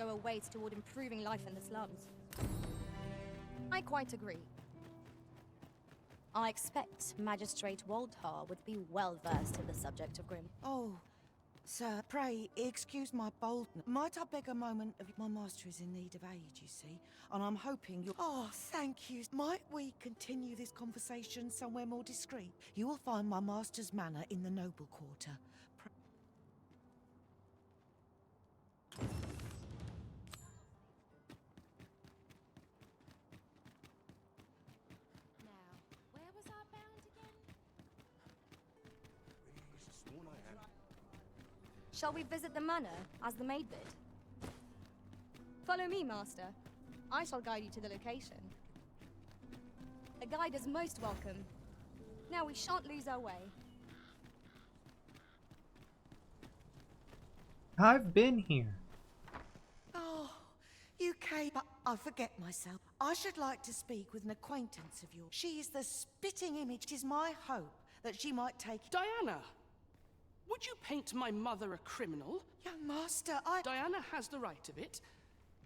go a ways toward improving life in the slums. I quite agree. I expect Magistrate Woldhar would be well versed in the subject of Grim. Oh, sir, pray excuse my boldness. Might I beg a moment of my master is in need of aid, you see, and I'm hoping you. Oh, thank you. Might we continue this conversation somewhere more discreet? You will find my master's manor in the noble quarter. Shall we visit the manor, as the maid bid? Follow me, master. I shall guide you to the location. A guide is most welcome. Now we shan't lose our way. I've been here. Oh, you came, but I forget myself. I should like to speak with an acquaintance of yours. She is the spitting image. It is my hope that she might take... Diana! Would you paint my mother a criminal? Young master, Diana has the right of it,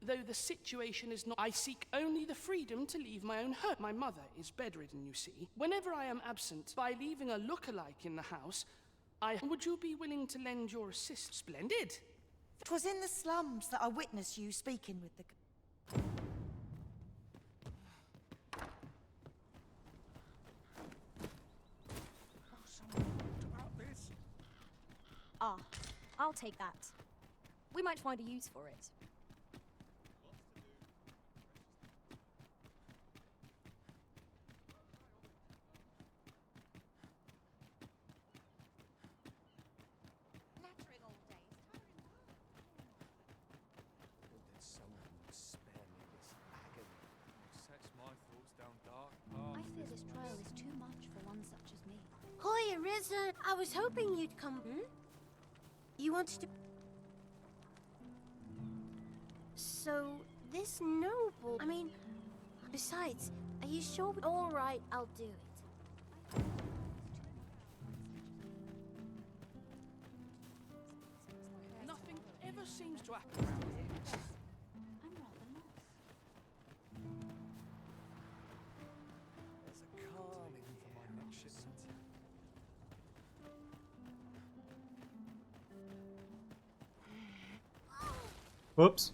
though the situation is not... I seek only the freedom to leave my own home. My mother is bedridden, you see. Whenever I am absent, by leaving a look-alike in the house, Would you be willing to lend your assist? Splendid! 'Twas in the slums that I witnessed you speaking with the... Ah, I'll take that. We might find a use for it. I fear this trial is too much for one such as me. Hi, Arisen. I was hoping you'd come. You wanted to... So, this noble... I mean, besides, are you sure? All right, I'll do it. Nothing ever seems to happen around here. I'm rather lost. There's a calling for my next shipment. Whoops.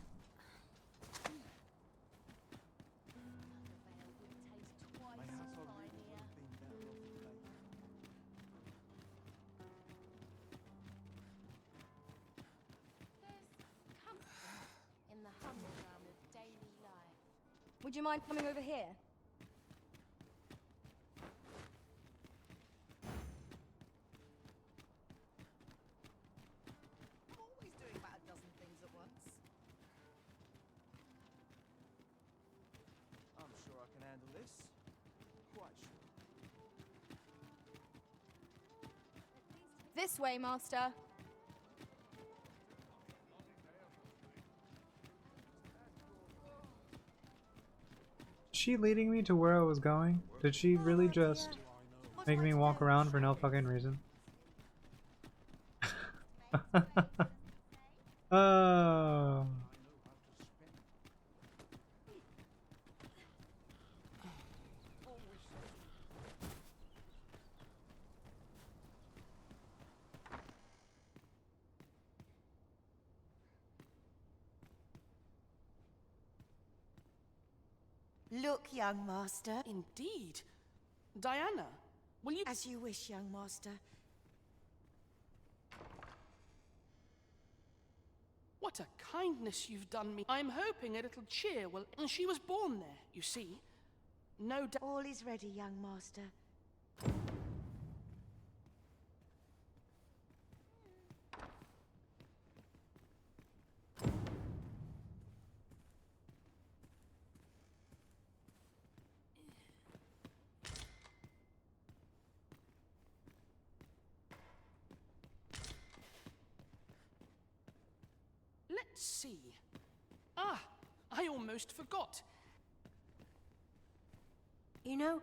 In the humdrum of daily life. Would you mind coming over here? I'm always doing about a dozen things at once. I'm sure I can handle this. Quite sure. This way, master. Is she leading me to where I was going? Did she really just make me walk around for no fucking reason? Oh. Look, young master. Indeed. Diana, will you... As you wish, young master. What a kindness you've done me. I'm hoping a little cheer will... And she was born there, you see. No doubt... All is ready, young master. Let's see. Ah, I almost forgot. You know,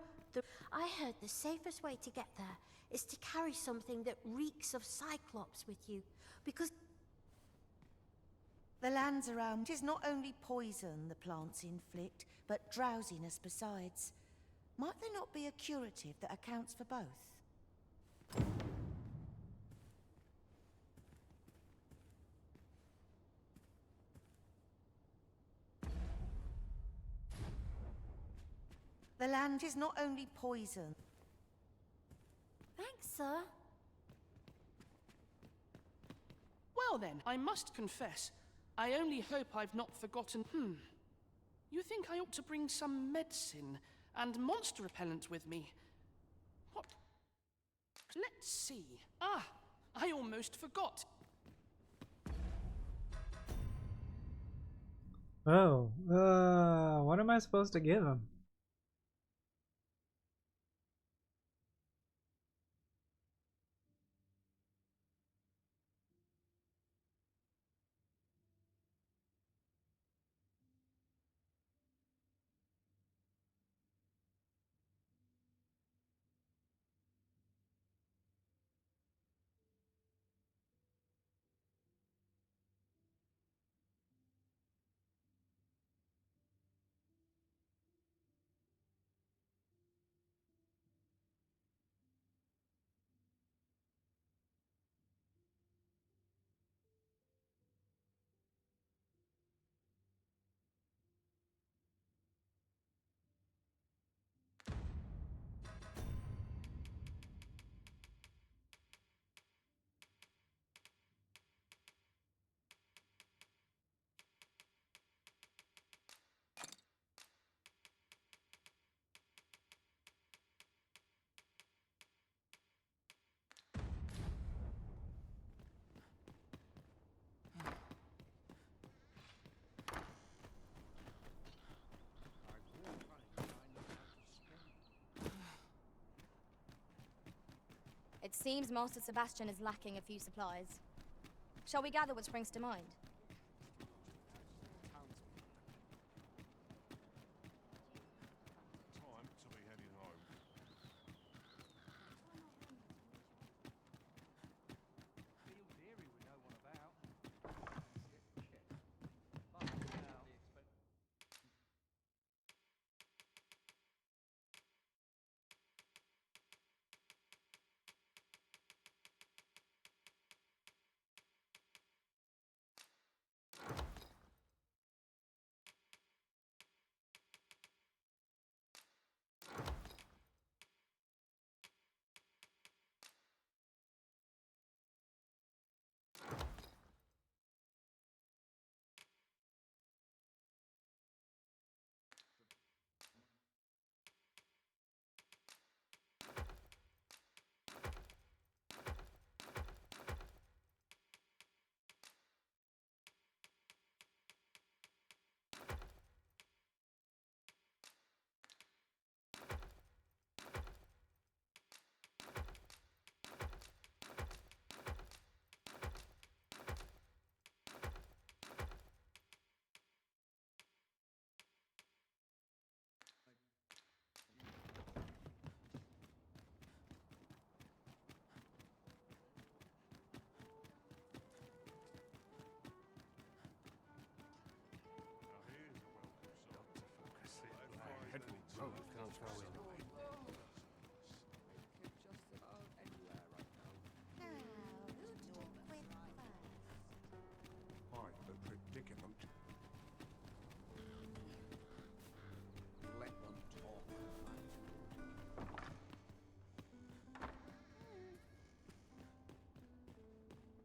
I heard the safest way to get there is to carry something that reeks of Cyclops with you. Because The lands around 'tis not only poison the plants inflict, but drowsiness besides. Might there not be a curative that accounts for both? The land is not only poison. Thanks, sir. Well then, I must confess, I only hope I've not forgotten. You think I ought to bring some medicine and monster repellent with me? What? Let's see. Ah, I almost forgot. Oh, what am I supposed to give him? It seems Master Sebastian is lacking a few supplies. Shall we gather what springs to mind? Time to be heading home.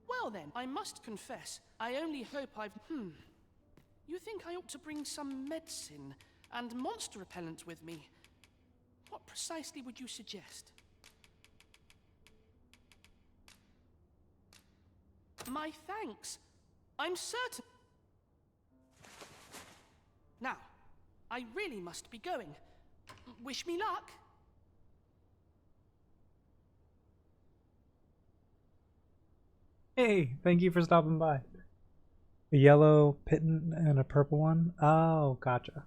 Well then, I must confess, I only hope I've... You think I ought to bring some medicine and monster repellent with me? What precisely would you suggest? My thanks. I'm certain... Now, I really must be going. Wish me luck. Hey, thank you for stopping by. A yellow piton and a purple one? Oh, gotcha.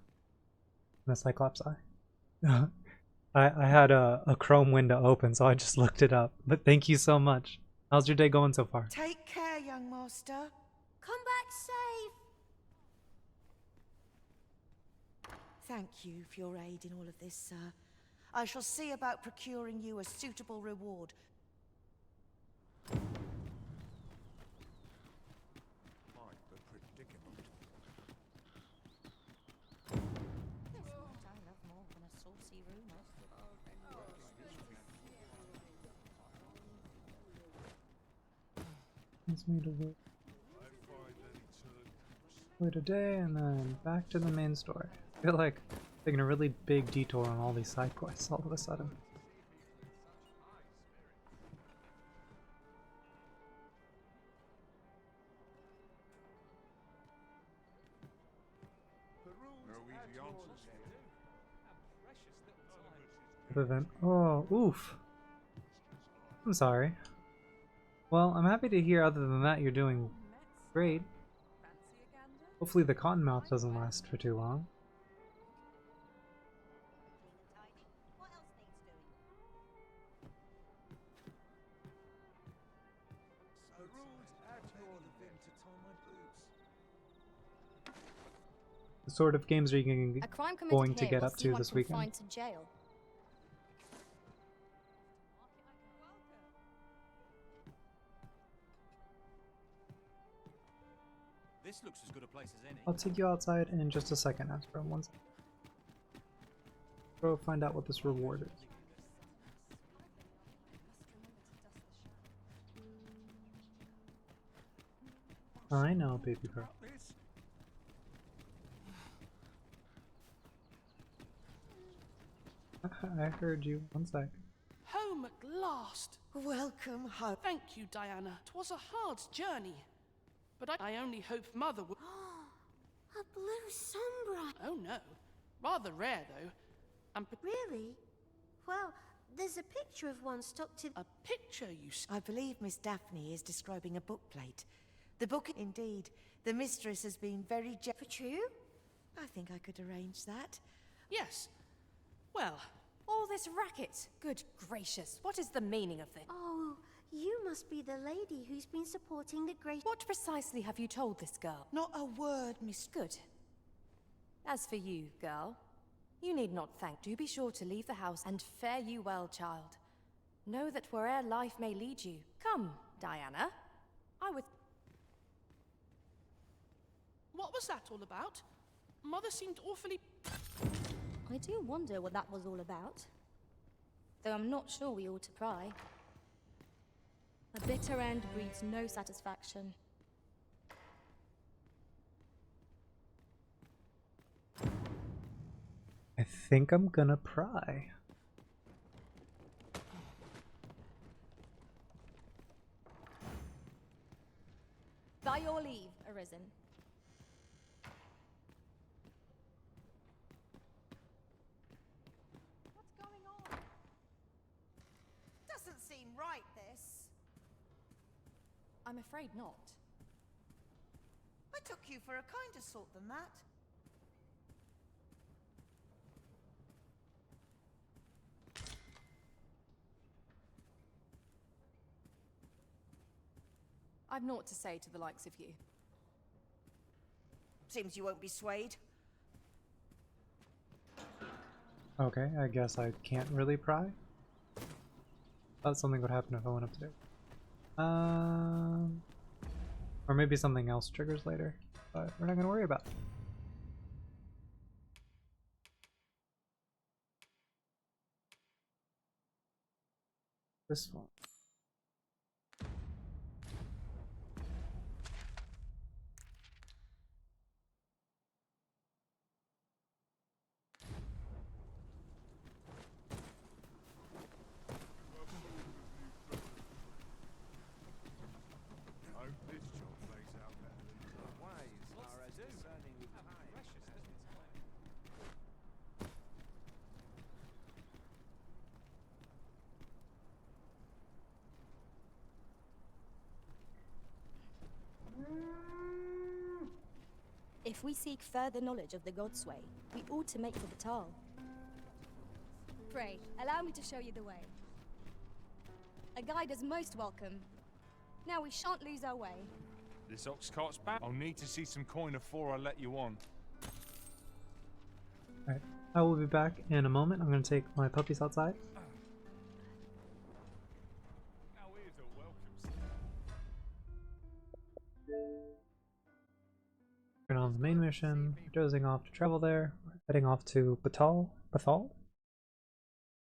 And a Cyclops eye. I had a Chrome window open, so I just looked it up. But thank you so much. How's your day going so far? Take care, young master. Come back safe. thank you for your aid in all of this, sir. I shall see about procuring you a suitable reward. Quite the predicament. There's what I love more than a saucy rumour. Let's meet over I find any turn. for today and then back to the main story. I feel like taking a really big detour on all these side quests all of a sudden. No easy answers here. Event. Oh, oof. I'm sorry. Well, I'm happy to hear other than that you're doing great. Hopefully the cottonmouth doesn't last for too long. What else needs doing? So rules, how do you order them to tie my boots? What sort of games are you A crime committed going to here get will up see to one this weekend? confined to jail. This looks as good a place as any. I'll take you outside in just a second, Asper. One second. Go find out what this reward is. I know, baby girl. This? I heard you. One sec. Home at last. Welcome home. Thank you, Diana. 'Twas a hard journey. But I only hope Mother will. A blue sunbright. Oh no. Rather rare, though. And Really? Well, there's a picture of one stuck to. a picture, you see. I believe Miss Daphne is describing a book plate. The book, indeed. The mistress has been very For true? I think I could arrange that. Yes. Well, All this racket! Good gracious, what is the meaning of this? Oh, you must be the lady who's been supporting the great. What precisely have you told this girl? Not a word, Miss. Good. As for you, girl, you need not thank. Do be sure to leave the house and fare you well, child. Know that where'er life may lead you. Come, Diana. I would. what was that all about? Mother seemed awfully. I do wonder what that was all about. Though I'm not sure we ought to pry. A bitter end breeds no satisfaction. I think I'm gonna pry. By your leave, Arisen. What's going on? Doesn't seem right, this. I'm afraid not. I took you for a kinder sort than that. I've naught to say to the likes of you. Seems you won't be swayed. Okay, I guess I can't really pry. Thought something would happen if I went upstairs. Or maybe something else triggers later, but we're not gonna worry about it. This one. I hope this job plays out better than the ways are as concerning with the precious. If we seek further knowledge of the Godsway, we ought to make for the Tal. Pray, allow me to show you the way. A guide is most welcome. Now we shan't lose our way. This ox cart's back. I'll need to see some coin afore I let you on. Alright, I will be back in a moment. I'm going to take my puppies outside. Now here's a welcome. Turn on the main mission. We're dozing off to travel there. We're heading off to Batal. Batal?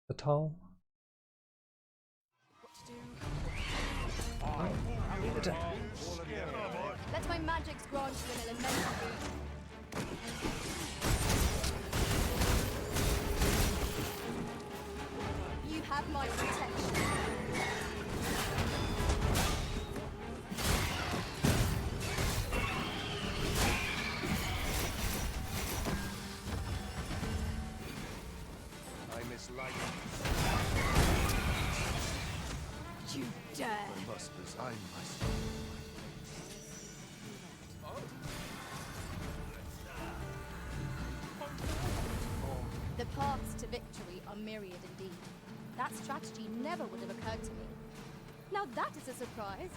Batal? Let my magics grant you an elemental boon. You have my protection. I miss light. You dare! Musters, I must. The paths to victory are myriad indeed. That strategy never would have occurred to me. Now that is a surprise.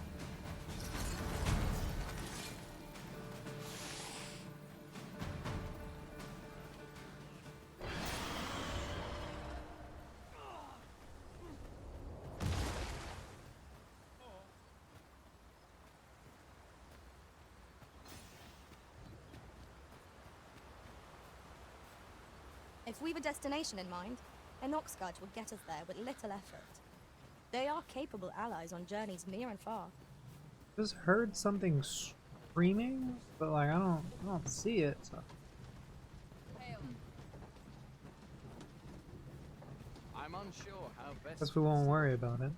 If we've a destination in mind, an Oxguard will get us there with little effort. They are capable allies on journeys near and far. Just heard something screaming, but like I don't see it. So. I'm unsure how best. Guess we won't worry about it.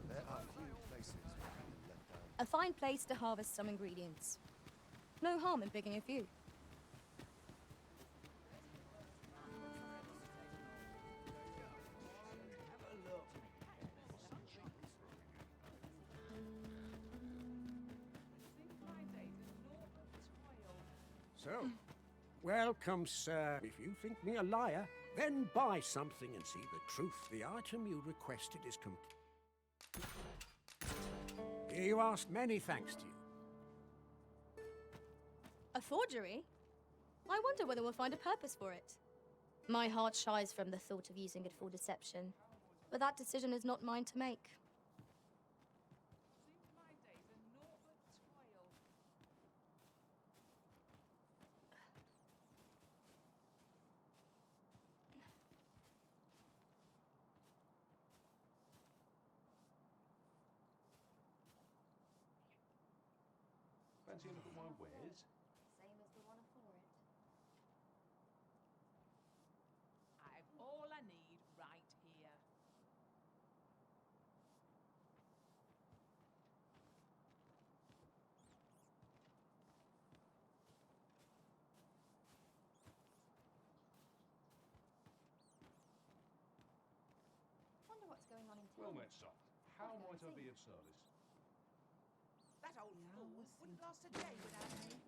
There are few places where I can let down. A fine place to harvest some ingredients. No harm in picking a few. So, welcome, sir. If you think me a liar, then buy something and see the truth. The item you requested is complete. Here you asked, many thanks to you. A forgery? I wonder whether we'll find a purpose for it. My heart shies from the thought of using it for deception, but that decision is not mine to make. Fancy a look at my wares? Same as the one afore it. I've all I need right here. Wonder what's going on in town. Well met, sir. How might I be of service? That old fool wouldn't last a day without me.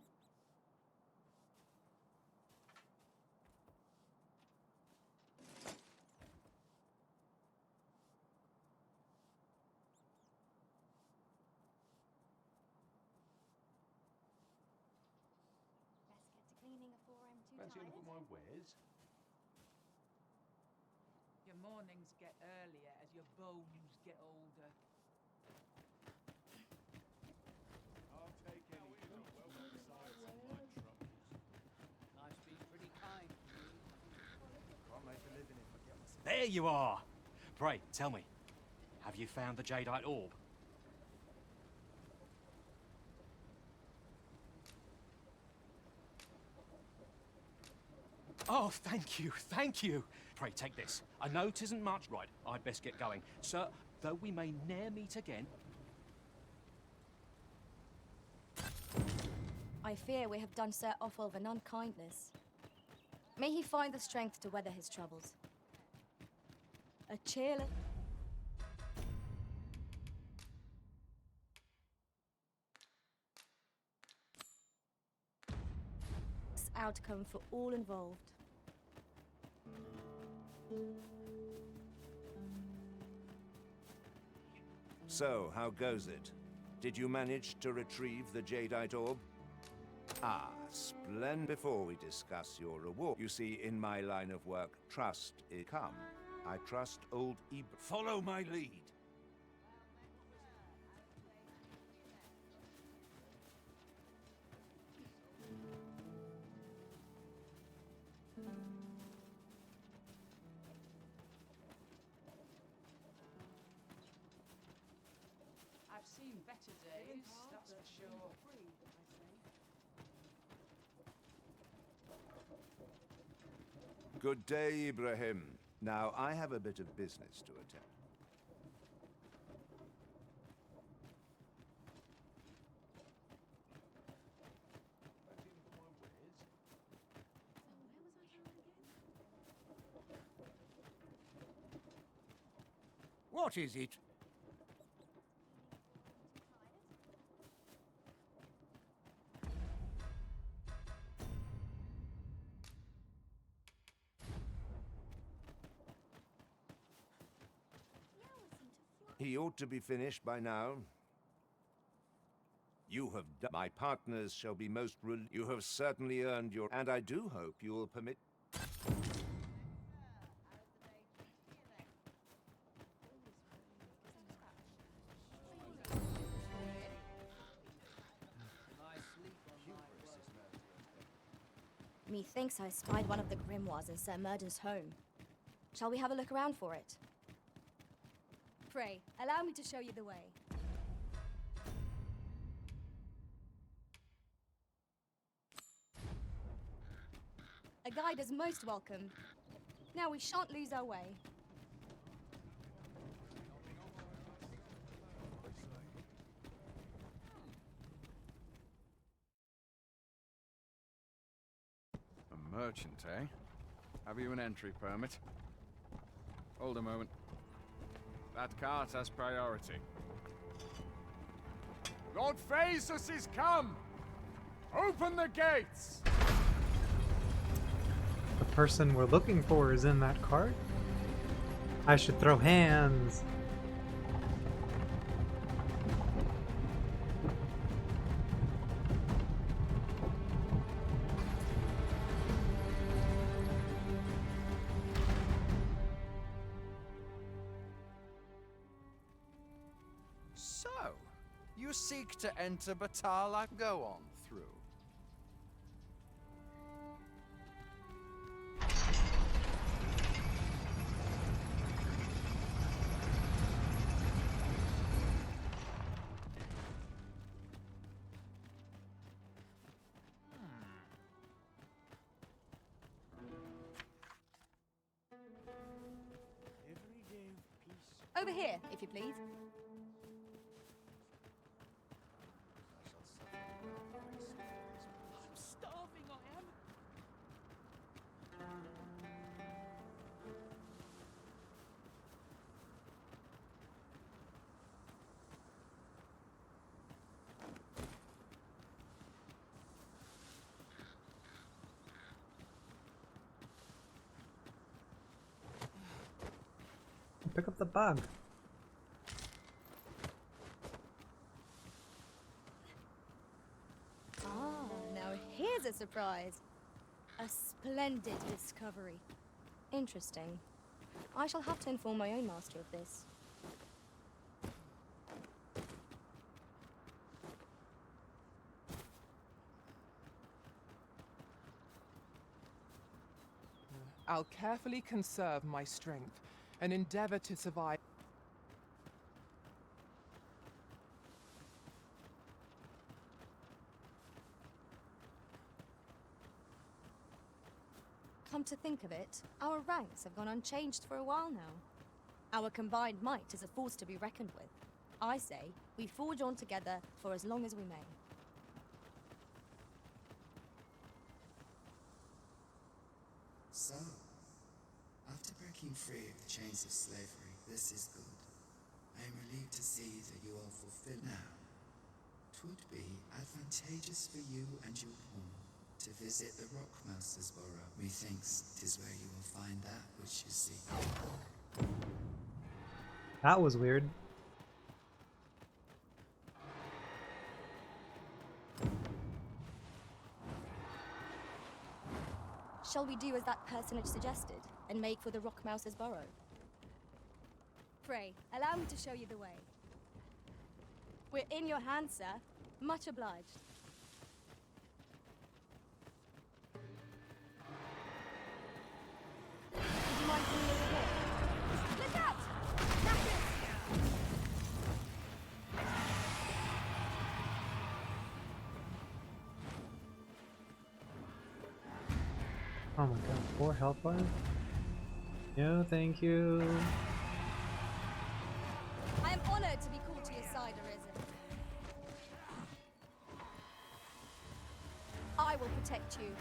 Best get to cleaning afore I'm too Fancy a tired. look at my wares? Your mornings get earlier as your bones get older. I'll take anything. Welcome besides my troubles. Life's been pretty kind. Can't make a living if I get myself. There you are! Pray, tell me, have you found the jadeite orb? Oh, thank you, thank you! Pray, take this. I know 'tisn't much. Right, I'd best get going. Sir, though we may ne'er meet again... I fear we have done Sir Offulv an unkindness. May he find the strength to weather his troubles. A cheerless outcome for all involved. So, how goes it? Did you manage to retrieve the jadeite orb? Ah, splendid. Before we discuss your reward, you see, in my line of work, trust is come. I trust old Eb. Follow my lead. I've seen better days, that's for sure. Good day, Ibrahim. Now, I have a bit of business to attend. What is it? He ought to be finished by now. You have done. My partners shall be most You have certainly earned your. And I do hope you will permit. Methinks I spied one of the grimoires in Sir Murden's home. Shall we have a look around for it? Pray, allow me to show you the way. A guide is most welcome. Now we shan't lose our way. A merchant, eh? Have you an entry permit? Hold a moment. That cart has priority. Lord Phaesus is come! Open the gates! The person we're looking for is in that cart? I should throw hands. So, you seek to enter Batala? Go on through. Over here, if you please. I'm starving, I am. Pick up the bug. Ah, now here's a surprise. A splendid discovery. Interesting. I shall have to inform my own master of this. I'll carefully conserve my strength and endeavor to survive. Come to think of it, our ranks have gone unchanged for a while now. Our combined might is a force to be reckoned with. I say, we forge on together for as long as we may. So, after breaking free of the chains of slavery, this is good. I am relieved to see that you are fulfilled now. 'Twould be advantageous for you and your home to visit the Rockmouser's Burrow. Methinks 'tis where you will find that which you seek. That was weird. shall we do as that personage suggested and make for the Rock Mouse's burrow? Pray, allow me to show you the way. We're in your hands, sir. Much obliged. Would you mind coming over here? Look out! Knackers! Oh my god, 4 health bars? No, thank you. I am honored to be called to your side, Arisen. I will protect you.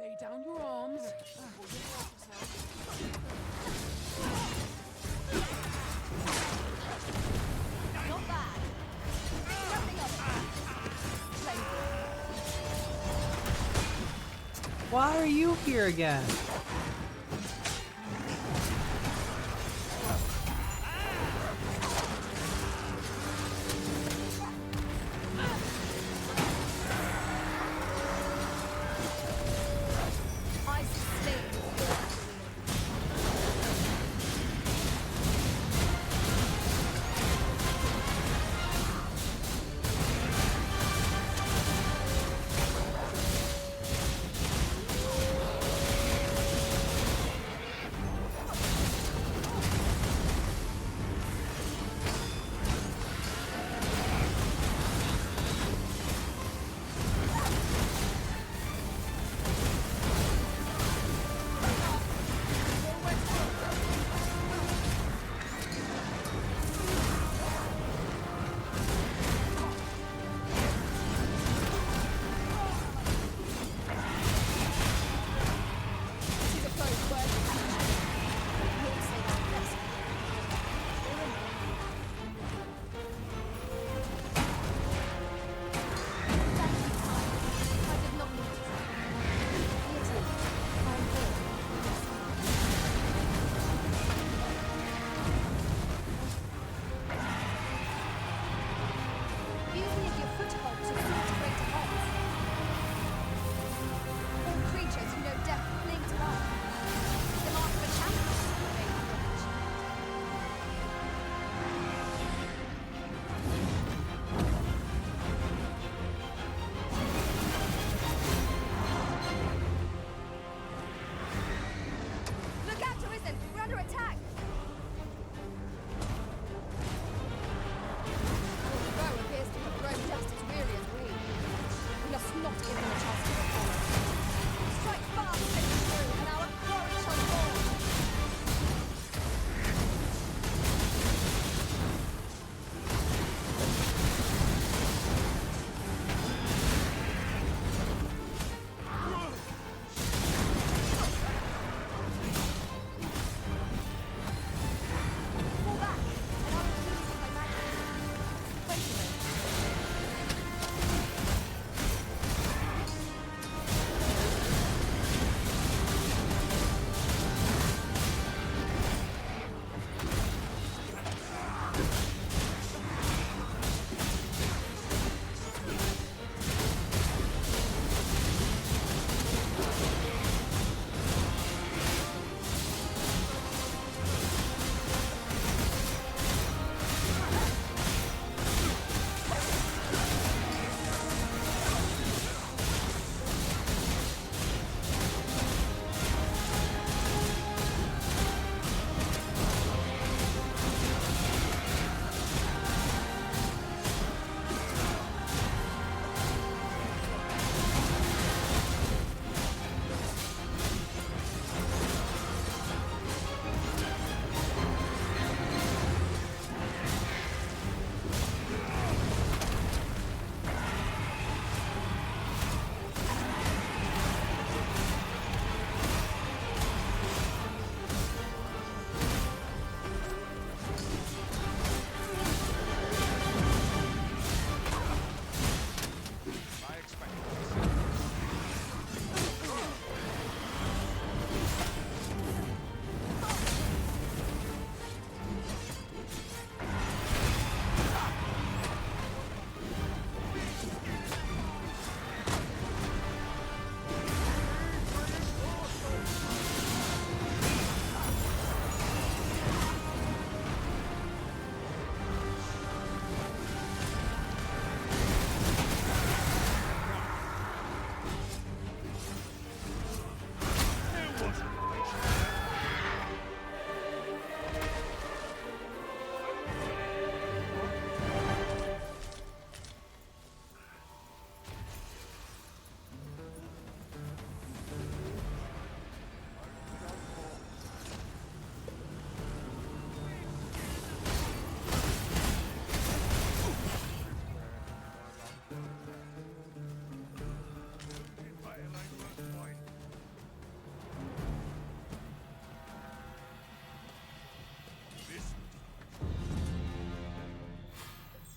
Lay down your arms. Not bad. Nothing of it. Splendid. Why are you here again? I sustain.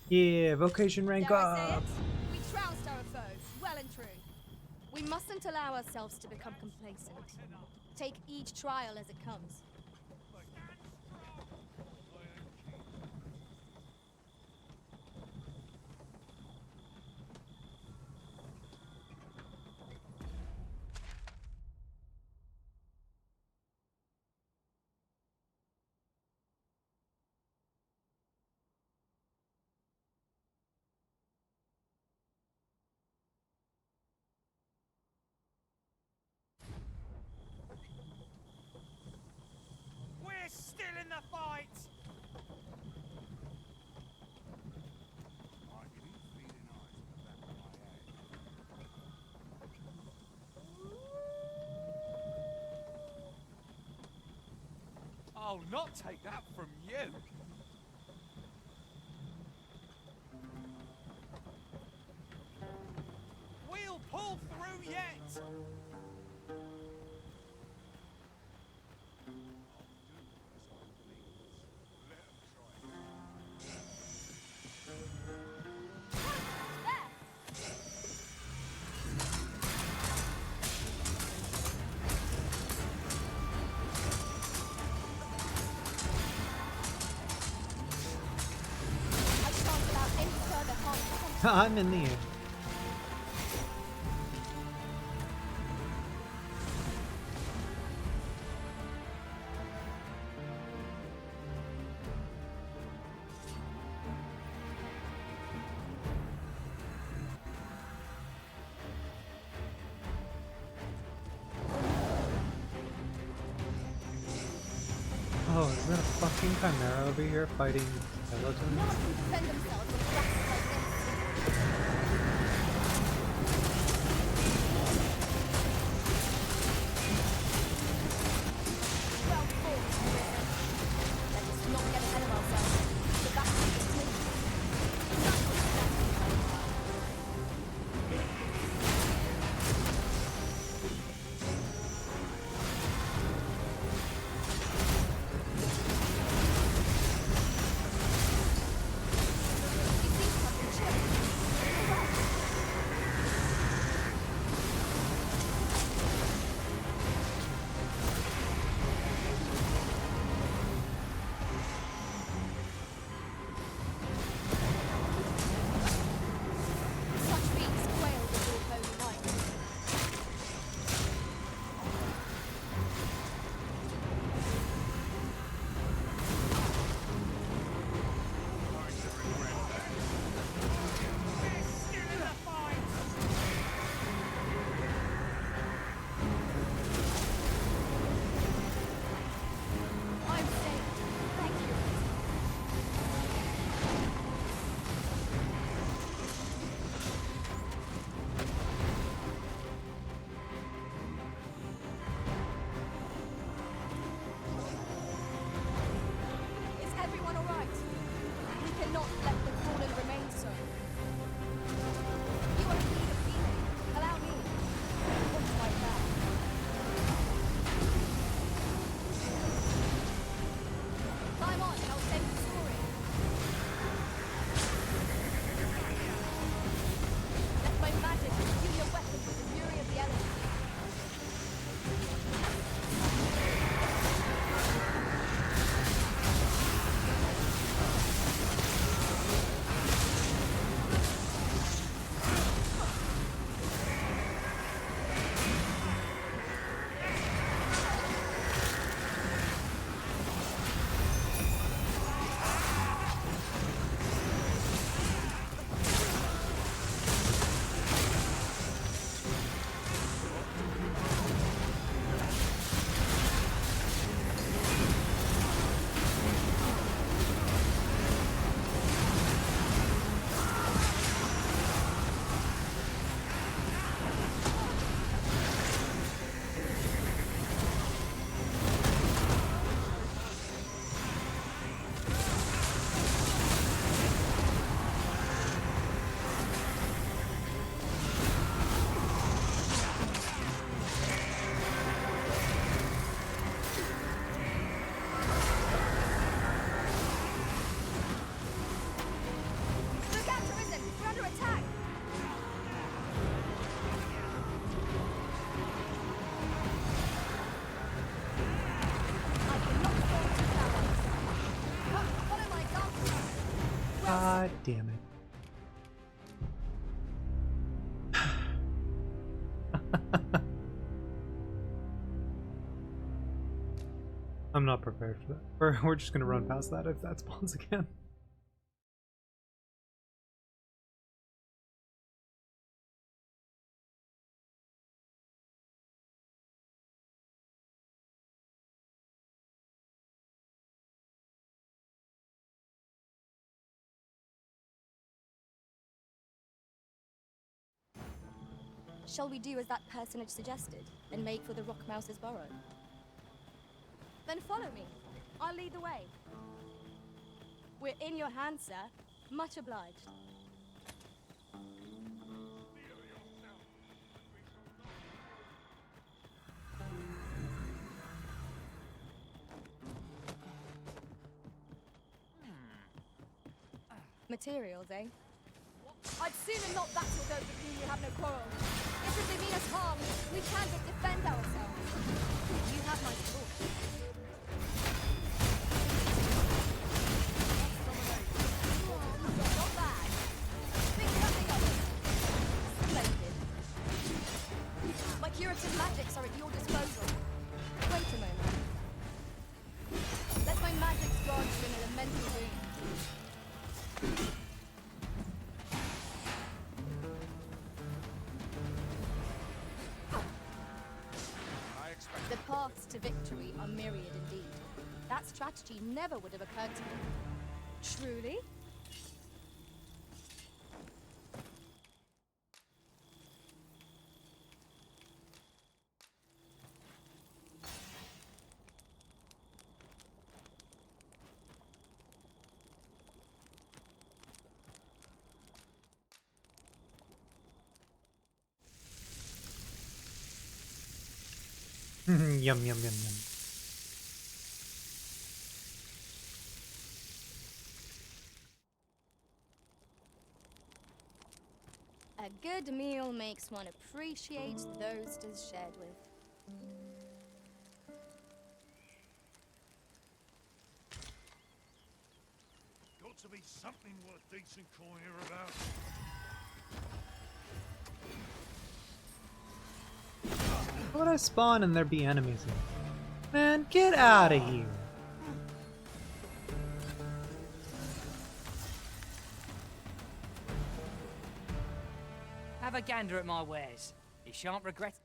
Yeah, vocation rank Dare I say up. it? We trounced our foe, well and true. We mustn't allow ourselves to become complacent. Take each trial as it comes. We're still in the fight! I'll not take that from you! We'll pull through yet! I shan't allow any further harm to come. I'm in the air. Oh, is that a fucking chimera over here fighting skeletons? None can defend themselves with practice like this. Well fought, Arisen. Let us not get ahead of ourselves. The battle is smooth. God damn it. I'm not prepared for that. We're just gonna run past that if that spawns again. Shall we do as that personage suggested and make for the Rock Mouse's burrow? Then follow me. I'll lead the way. We're in your hands, sir. Much obliged. Materials, eh? I'd sooner not battle those with whom we have no quarrel. If they mean us harm, we can but defend ourselves. You have my support. Not bad. Think nothing of it. Splendid. My curative magics are at your disposal. Wait a moment. Let my magics grant you an elemental boon. The paths to victory are myriad indeed. That strategy never would have occurred to me. Truly? Yum, yum, yum, yum. A good meal makes one appreciate those it is shared with. Got to be something worth decent coin here about. Why would I spawn and there be enemies here? Man, get out of here. Have a gander at my wares. You shan't regret it.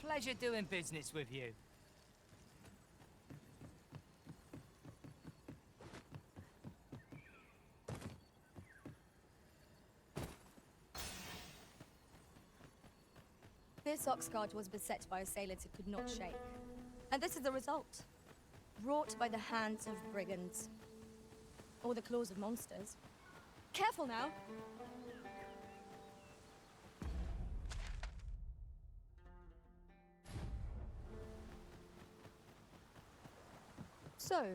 Pleasure doing business with you. This oxguard was beset by assailants it could not shake. And this is the result. Wrought by the hands of brigands. Or the claws of monsters. Careful now! So,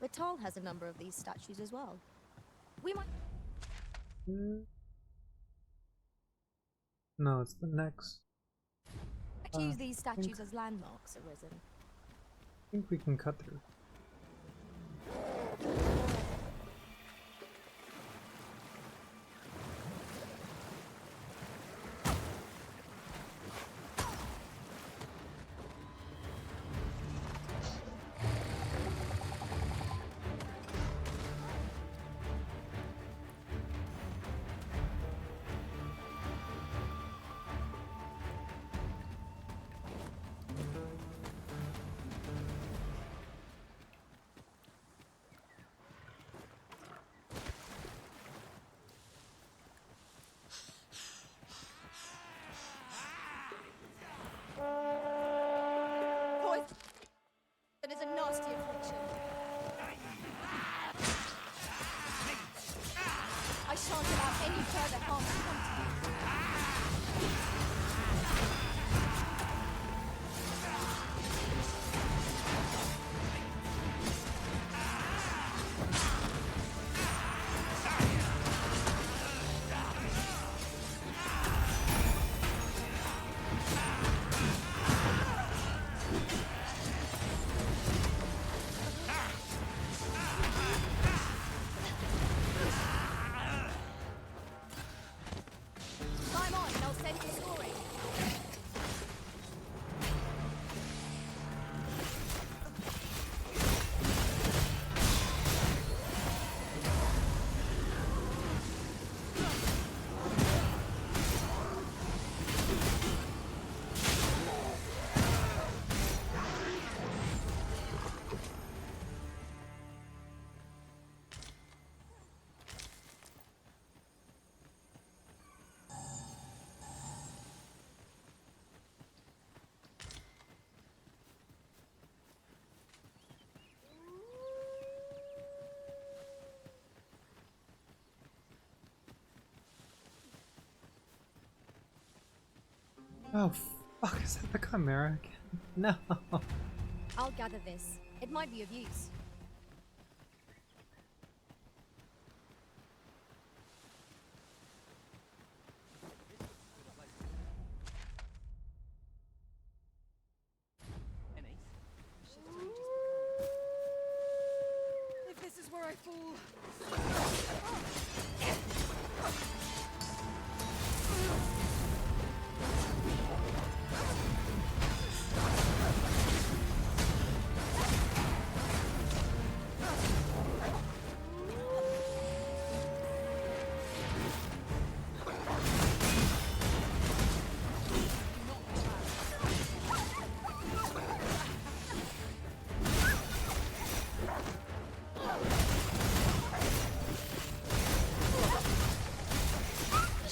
Vital has a number of these statues as well. We might... No, it's the next. use these statues as landmarks, Arisen. I think we can cut through. Oh, fuck, is that the Chimera again? No. I'll gather this. It might be of use. If this is where I fall.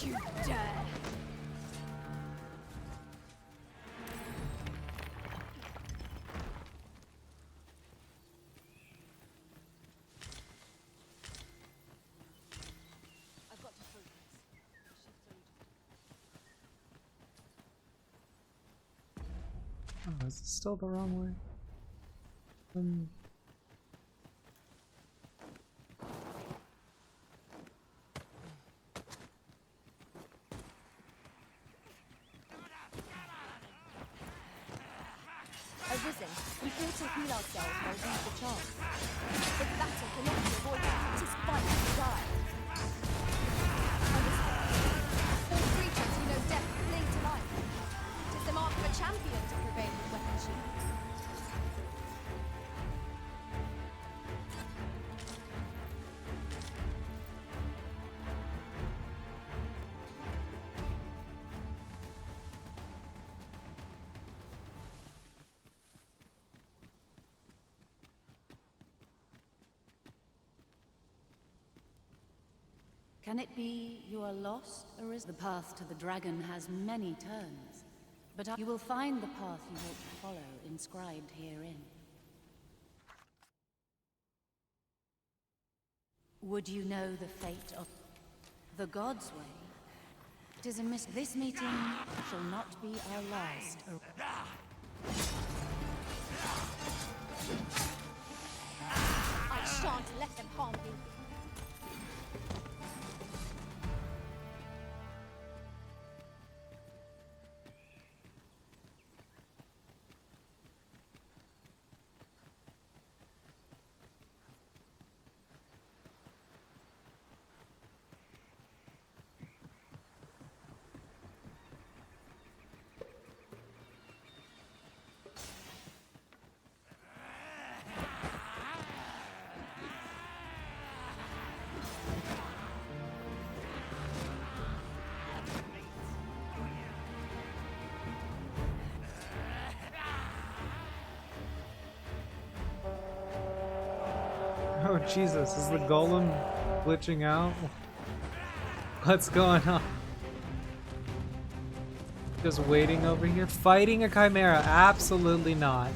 You dare! I've got to focus. Oh, is this still the wrong way? Arisen, we ought to heal ourselves while we have the chance. If battle cannot be avoided, just fight to die. Understand? All creatures who know death cling to life. Tis the mark of a champion to prevail with weapon shield. Can it be you are lost, or is the path to the dragon has many turns? But you will find the path you ought to follow inscribed herein. Would you know the fate of the God's way? It is a this meeting shall not be our last. I shan't let them harm you. Oh Jesus, is the golem glitching out? What's going on? Just waiting over here? Fighting a chimera? Absolutely not.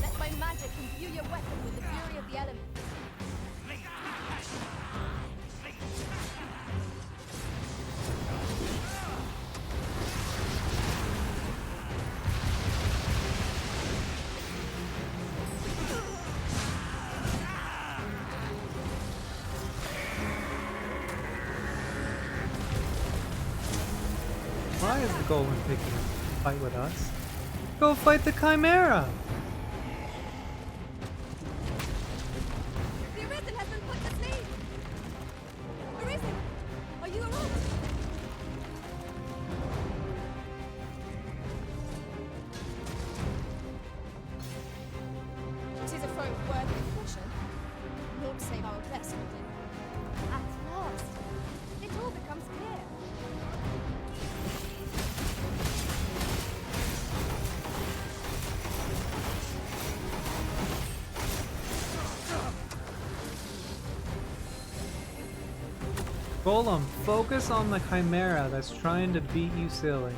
Let my magic imbue your weapon with the fury of the elements. Why is the golem picking a fight with us? Go fight the chimera! The Arisen has been put to sleep! Arisen! Are you alright? Golem, focus on the chimera that's trying to beat you silly.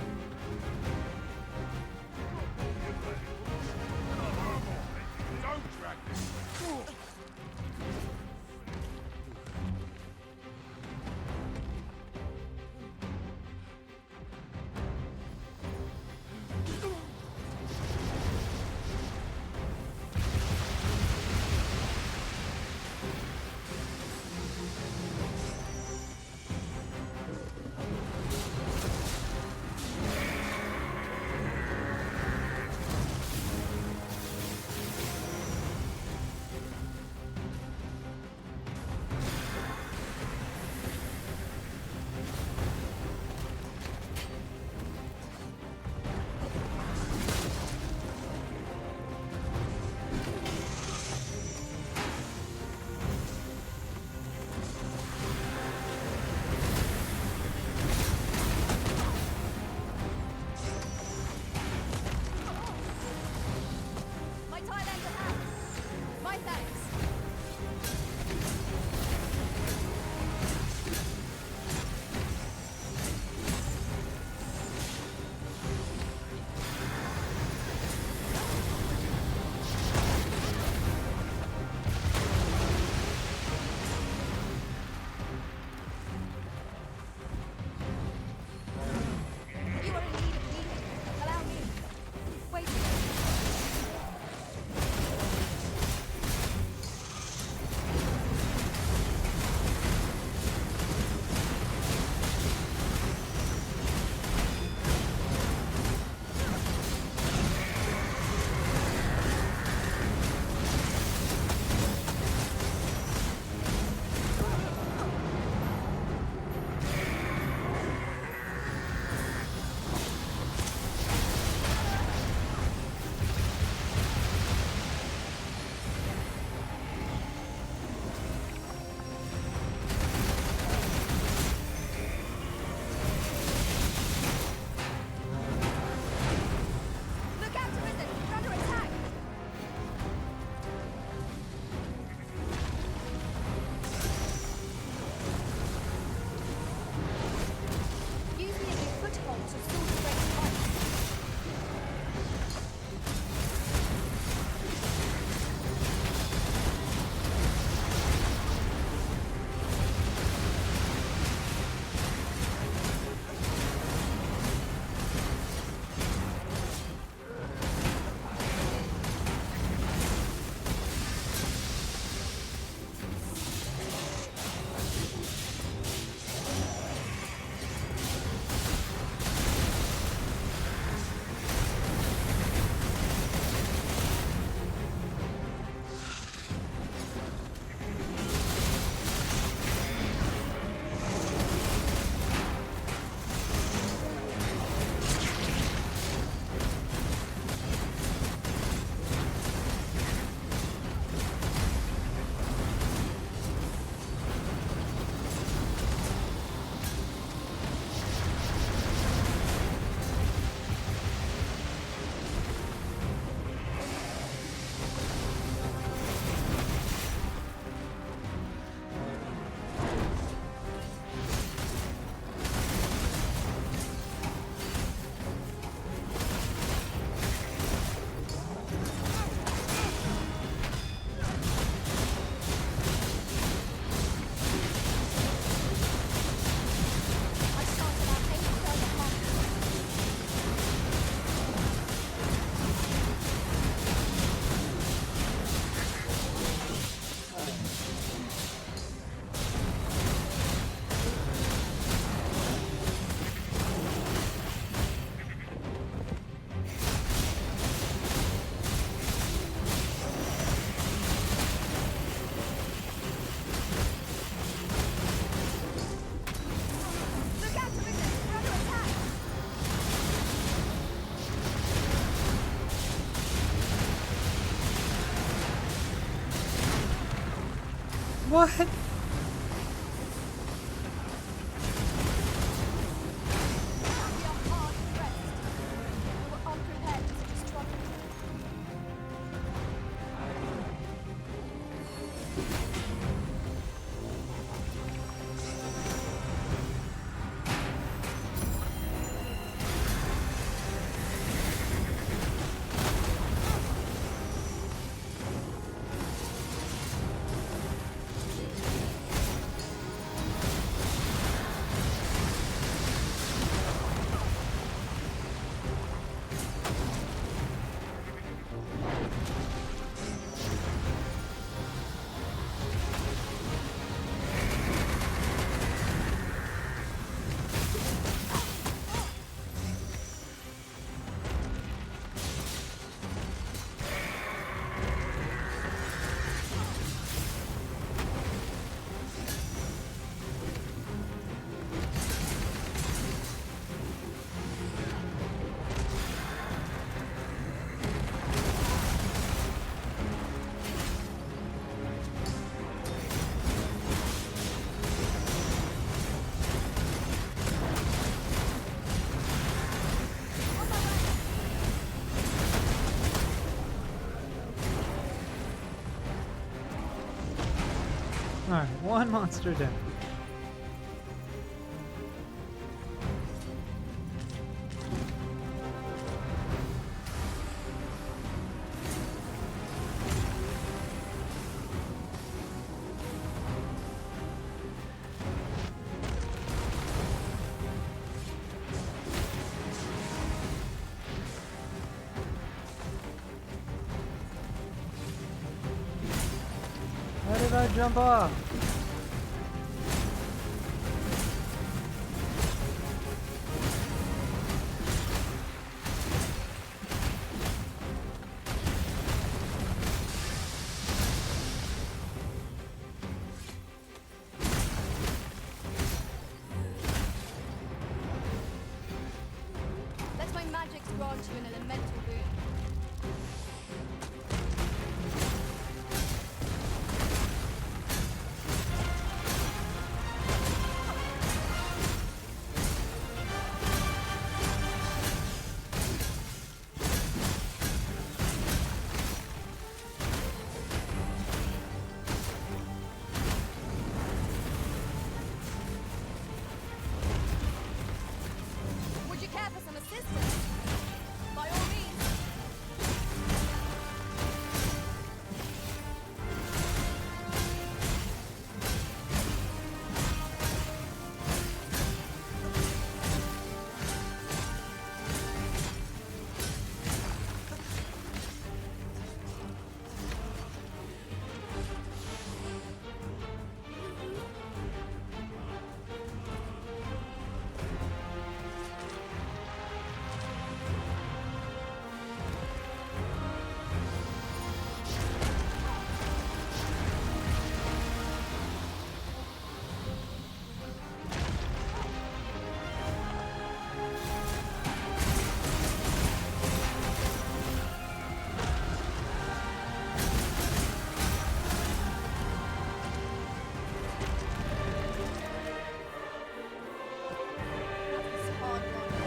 What? Alright, one monster down. How did I jump off? Let my magic grant you an elemental boon. Would you care for some assistance? By all means.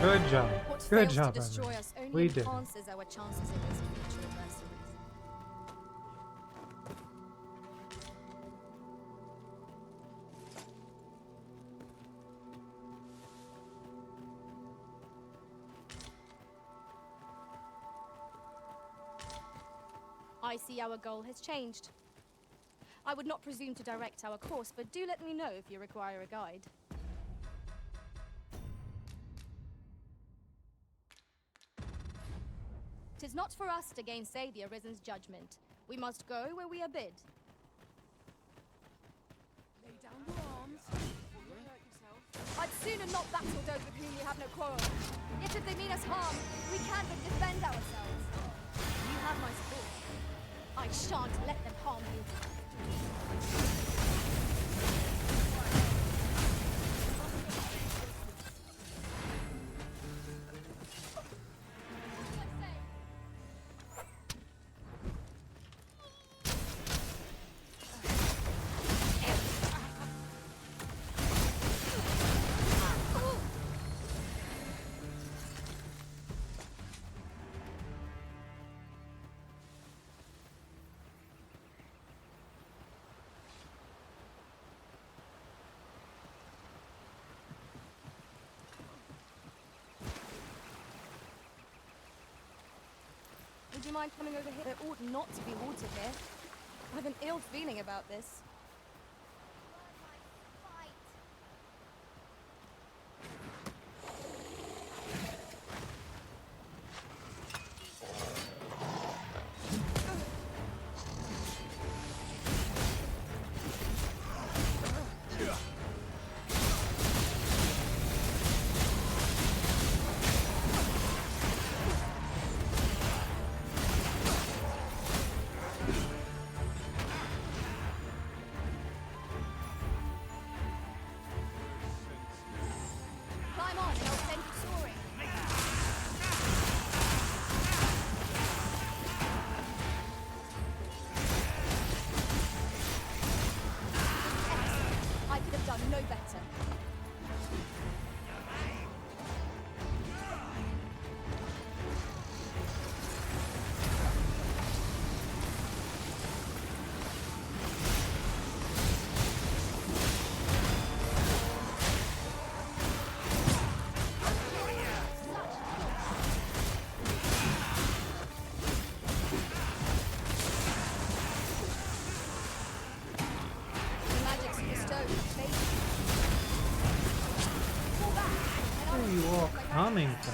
Good job. What Good fails job, to destroy Emily. us only We did it. enhances our chances against future adversaries. I see our goal has changed. I would not presume to direct our course, but do let me know if you require a guide. Tis not for us to gainsay the Arisen's judgment. We must go where we are bid. Lay down your arms. Don't hurt yourself. I'd sooner not battle those with whom we have no quarrel. Yet if they mean us harm, we can but defend ourselves. You have my support. I shan't let them harm you. Would you mind coming over here? There ought not to be water here. I have an ill feeling about this. coming from?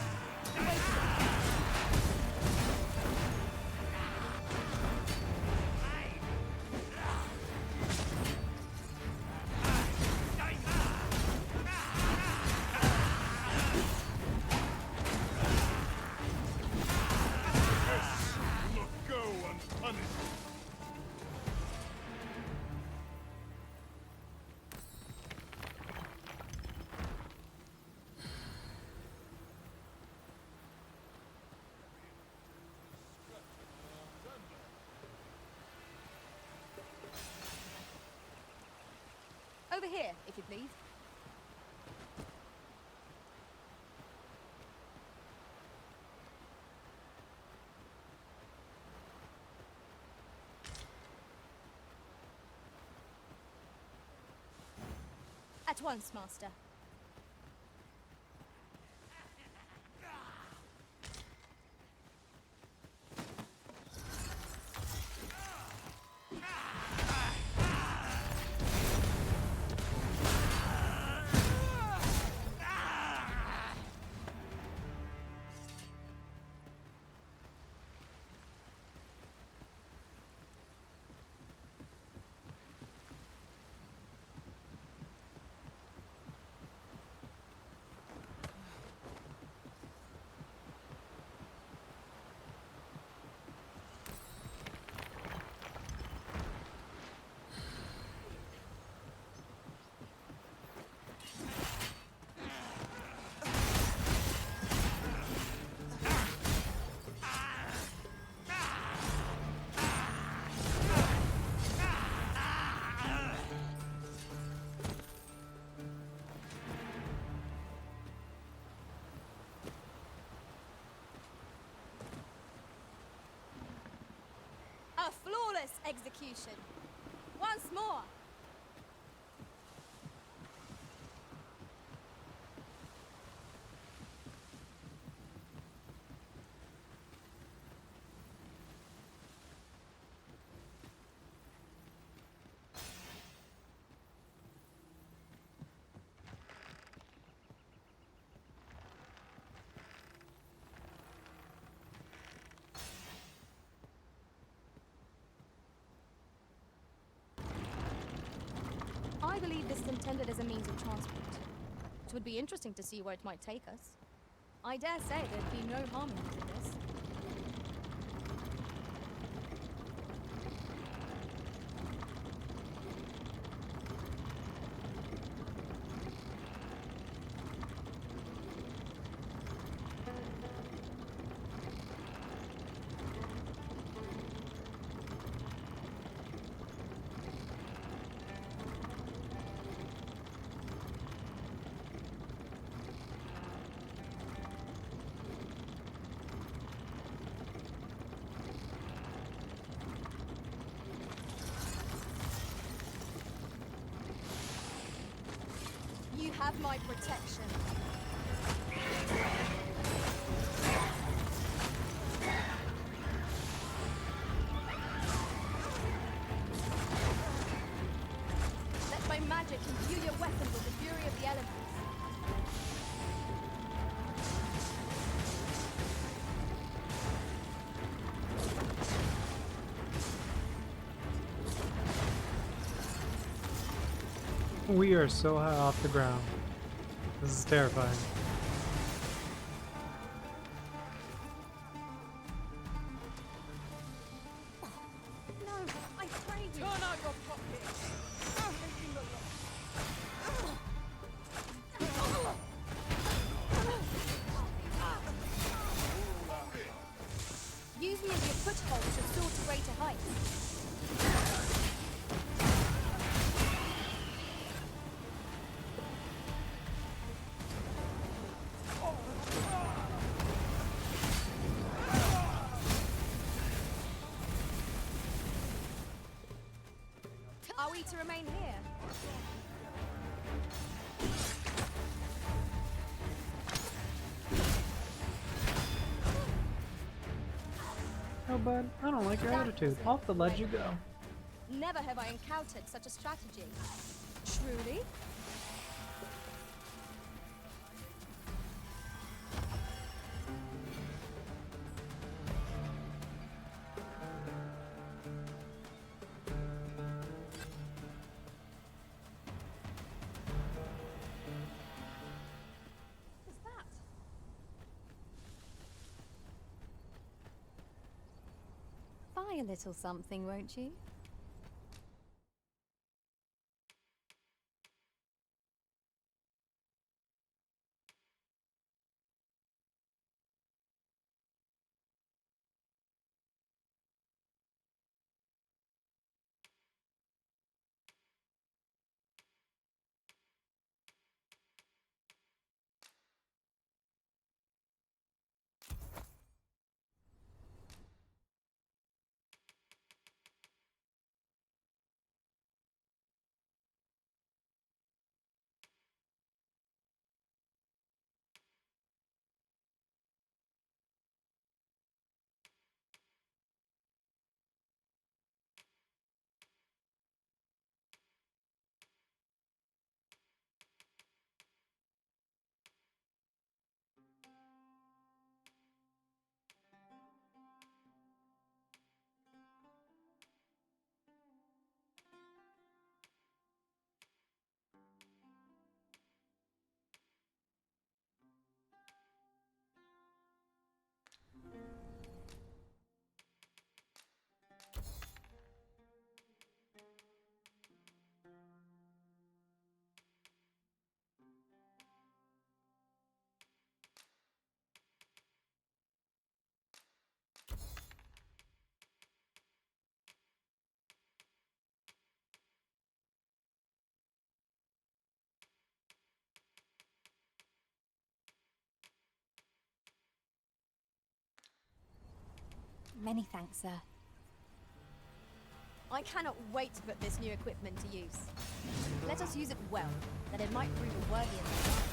Over here, if you please. At once, Master. A flawless execution. Once more. I believe this is intended as a means of transport. It would be interesting to see where it might take us. I dare say there'd be no harm in doing this. You have my protection. Let my magic imbue your weapon with the fury of the elements. We are so high off the ground. This is terrifying. No, I pray you. Turn out your pockets. Use me as your foothold to soar to greater heights. Are we to remain here? No, bud, I don't like your attitude. Off the ledge you go. Never have I encountered such a strategy. Truly? me a little something, won't you? Many thanks, sir. I cannot wait to put this new equipment to use. Let us use it well, that it might prove a worthy investment.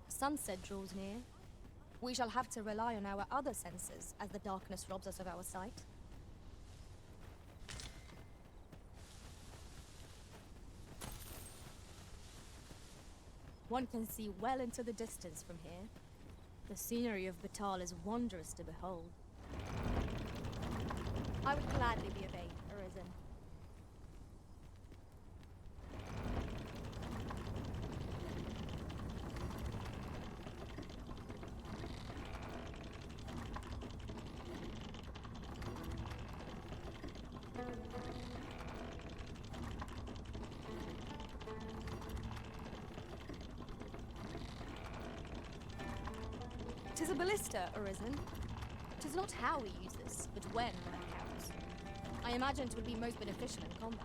Sunset draws near. We shall have to rely on our other senses as the darkness robs us of our sight. One can see well into the distance from here. The scenery of Batal is wondrous to behold. I would gladly be of aid, Arisen. Tis a ballista, Arisen. Tis not how we use this, but when that counts. I imagine it would be most beneficial in combat.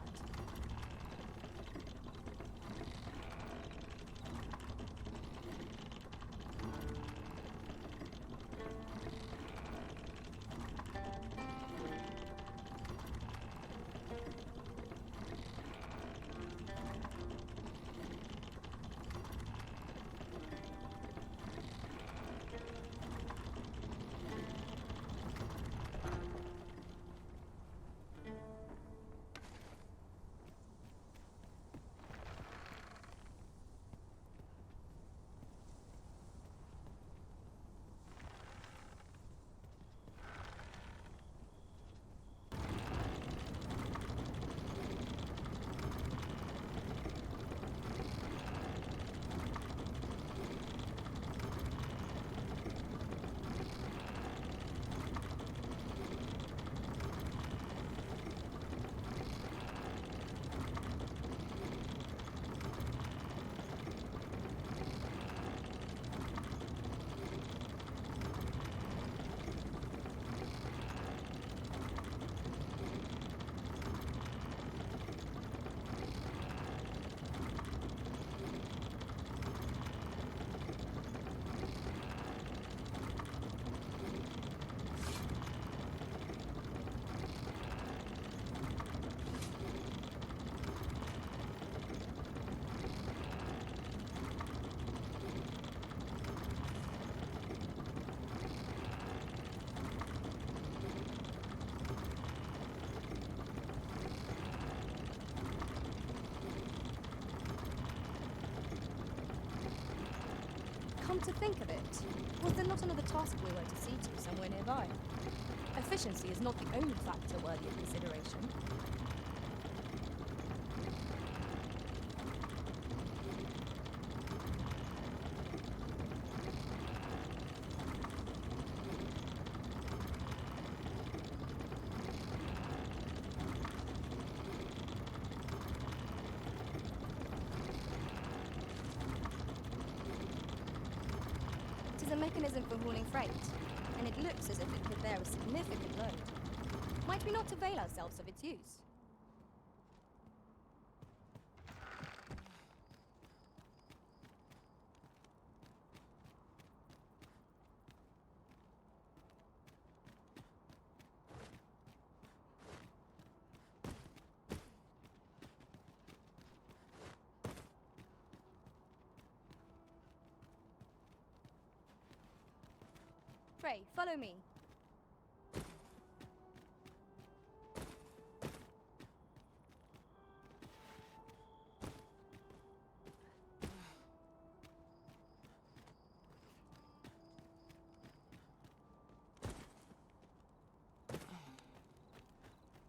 to think of it, was there not another task we were to see to somewhere nearby? Efficiency is not the only factor worthy of consideration. It is a mechanism for hauling freight, and it looks as if it could bear a significant load. Might we not avail ourselves of its use? Pray, follow me.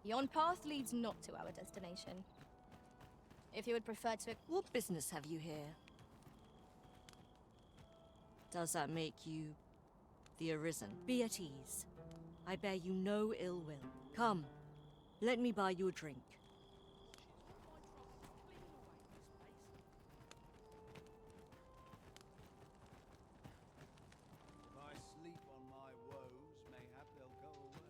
Yon path leads not to our destination. If you would prefer to... What business have you here? Does that make you the Arisen? Be at ease. I bear you no ill will. Come, let me buy you a drink. If I sleep on my woes, mayhap they'll go away.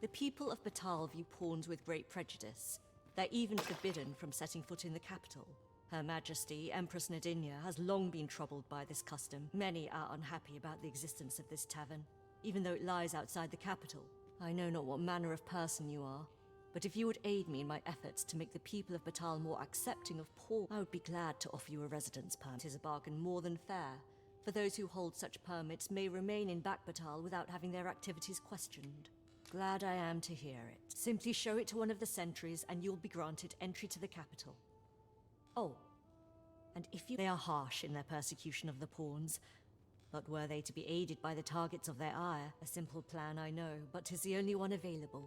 The people of Batal view pawns with great prejudice. They're even forbidden from setting foot in the capital. Her Majesty, Empress Nadinia, has long been troubled by this custom. Many are unhappy about the existence of this tavern, even though it lies outside the capital. I know not what manner of person you are, but if you would aid me in my efforts to make the people of Batal more accepting of poor, I would be glad to offer you a residence permit. It is a bargain more than fair, for those who hold such permits may remain in Back Batal without having their activities questioned. Glad I am to hear it. Simply show it to one of the sentries and you'll be granted entry to the capital. Oh, and if you... They are harsh in their persecution of the pawns, but were they to be aided by the targets of their ire, a simple plan I know, but 'tis the only one available.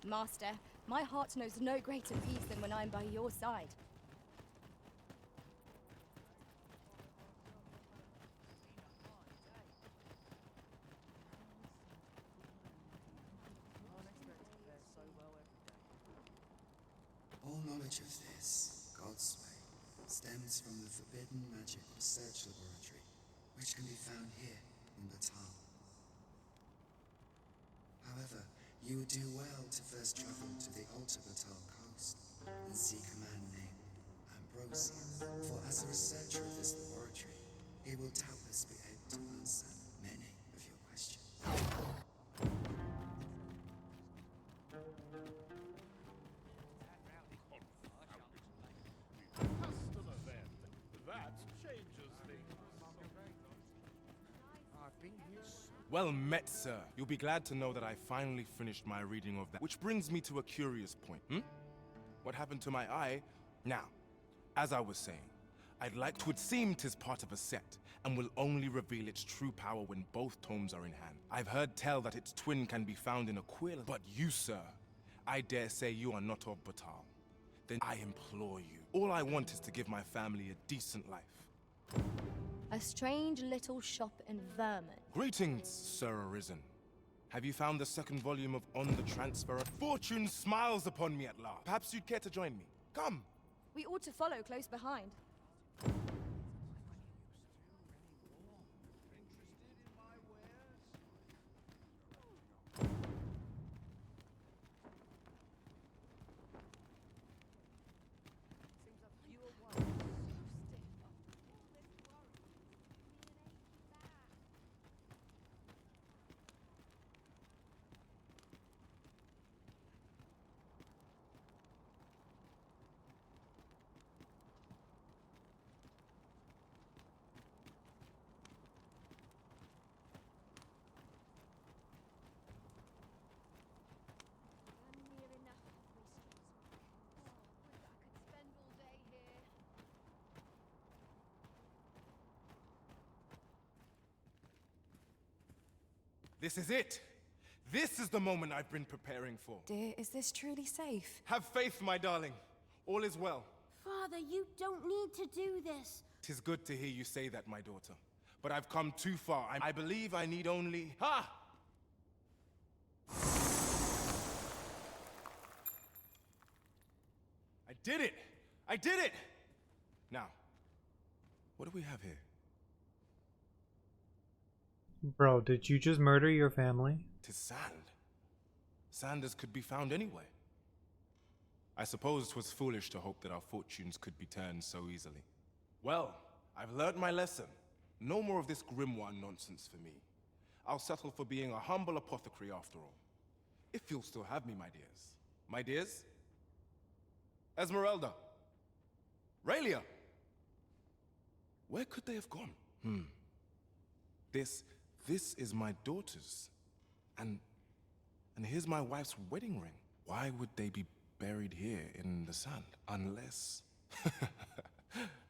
Master, my heart knows no greater peace than when I'm by your side. All knowledge of this, God's way, stems from the forbidden magic research laboratory, which can be found here in Batal. However, you would do well to first travel to the Alta Batal coast and seek a man named Ambrosius. For as a researcher of this laboratory, he will doubtless be able to answer many of your questions. Customer then. That changes things. I've been here so Well met, sir. You'll be glad to know that I finally finished my reading of that. Which brings me to a curious point, What happened to my eye? Now, as I was saying, I'd like to... It would seem 'tis part of a set, and will only reveal its true power when both tomes are in hand. I've heard tell that its twin can be found in Aquila. But you, sir, I dare say you are not of Batal. Then I implore you. All I want is to give my family a decent life. A strange little shop in Vermont. Greetings, Sir Arisen. Have you found the second volume of On the Transfer? Fortune smiles upon me at last. Perhaps you'd care to join me. Come! We ought to follow close behind. This is it. This is the moment I've been preparing for. Dear, is this truly safe? Have faith, my darling. All is well. Father, you don't need to do this. 'Tis good to hear you say that, my daughter. But I've come too far. I believe I need only... Ha! I did it! I did it! Now, what do we have here? Bro, did you just murder your family? 'Tis sand. Sand as could be found anywhere. I suppose 'twas foolish to hope that our fortunes could be turned so easily. Well, I've learnt my lesson. No more of this grimoire nonsense for me. I'll settle for being a humble apothecary after all. If you'll still have me, my dears. My dears? Esmeralda. Raelia. Where could they have gone? This is my daughter's. And here's my wife's wedding ring. Why would they be buried here in the sand? Unless...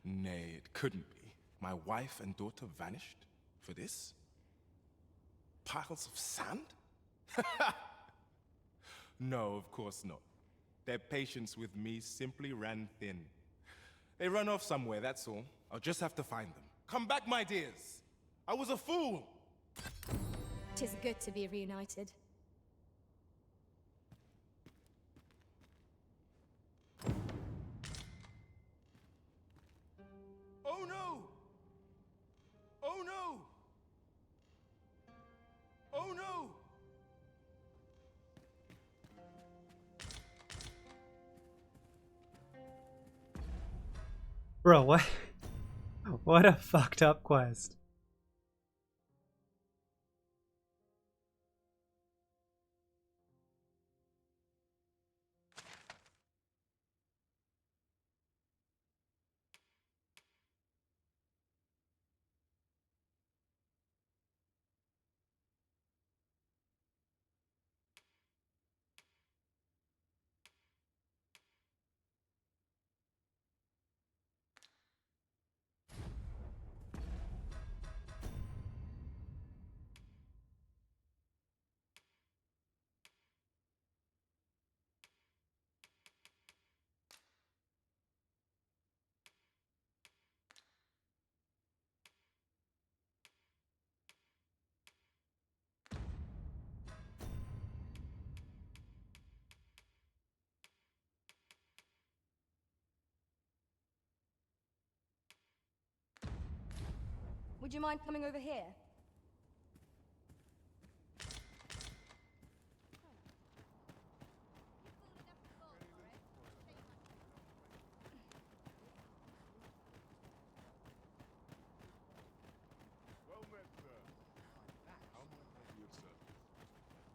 Nay, it couldn't be. My wife and daughter vanished for this? Piles of sand? No, of course not. Their patience with me simply ran thin. They run off somewhere, that's all. I'll just have to find them. Come back, my dears! I was a fool! 'Tis good to be reunited. Oh no! Oh no! Oh no! Bro, what? What a fucked up quest. Would you mind coming over here?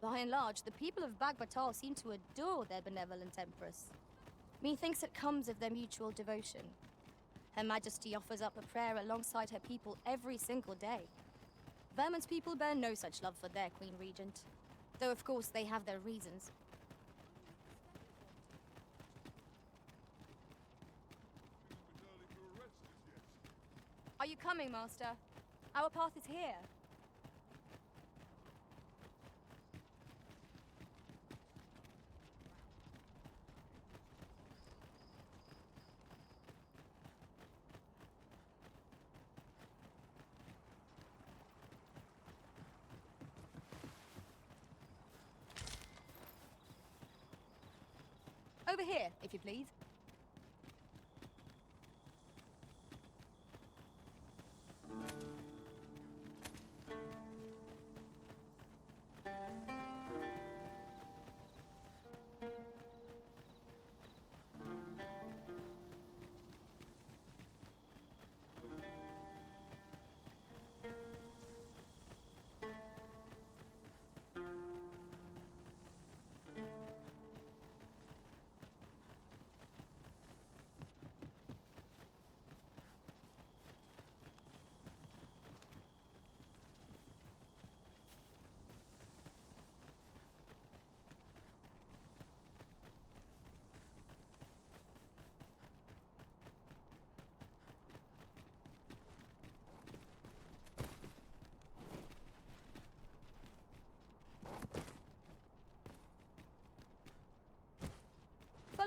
By and large, the people of Bagbatal seem to adore their benevolent empress. Methinks it comes of their mutual devotion. Her Majesty offers up a prayer alongside her people every single day. Vermont's people bear no such love for their Queen Regent, though of course they have their reasons. Are you coming, Master? Our path is here. Over here, if you please.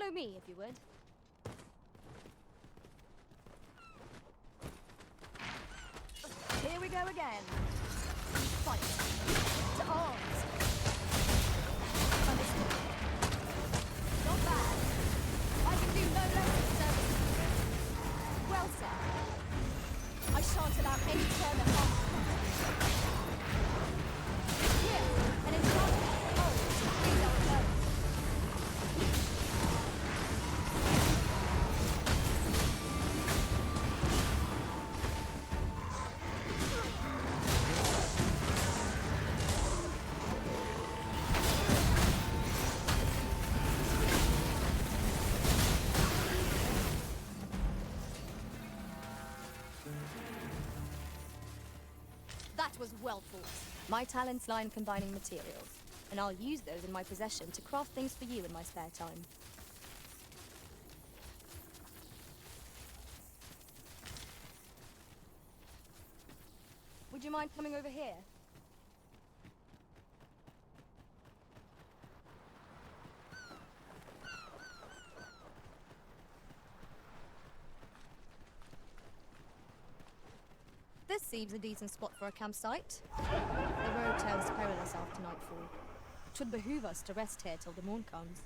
Follow me, if you would. Here we go again. Fight. To arms. Understood. Not bad. I can do no less than service. Well said. I shan't allow any further harm. Here, an enchantment holds to freeze our foes. That was well thought. My talents lie in combining materials, and I'll use those in my possession to craft things for you in my spare time. Would you mind coming over here? This seems a decent spot for a campsite. The road turns perilous after nightfall. It would behoove us to rest here till the morn comes.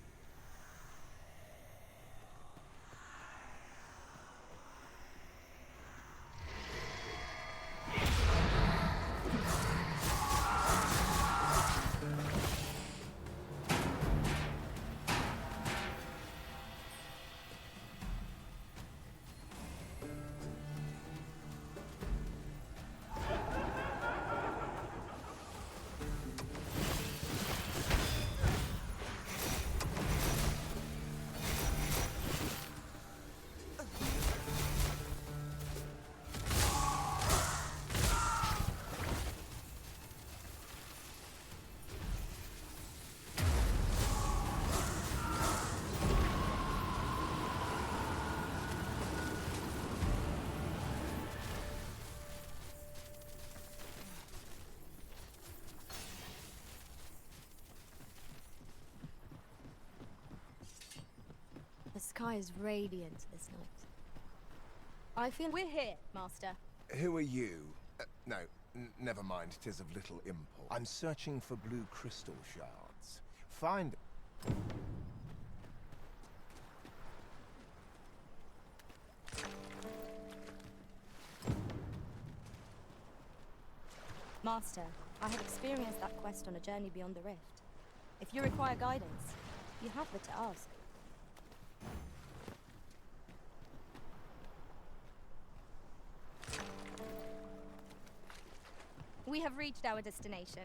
The sky is radiant this night. I feel we're here, Master. Who are you? No, never mind. 'Tis of little import. I'm searching for blue crystal shards. Find... Master, I have experienced that quest on a journey beyond the rift. If you require guidance, you have but to ask. We have reached our destination.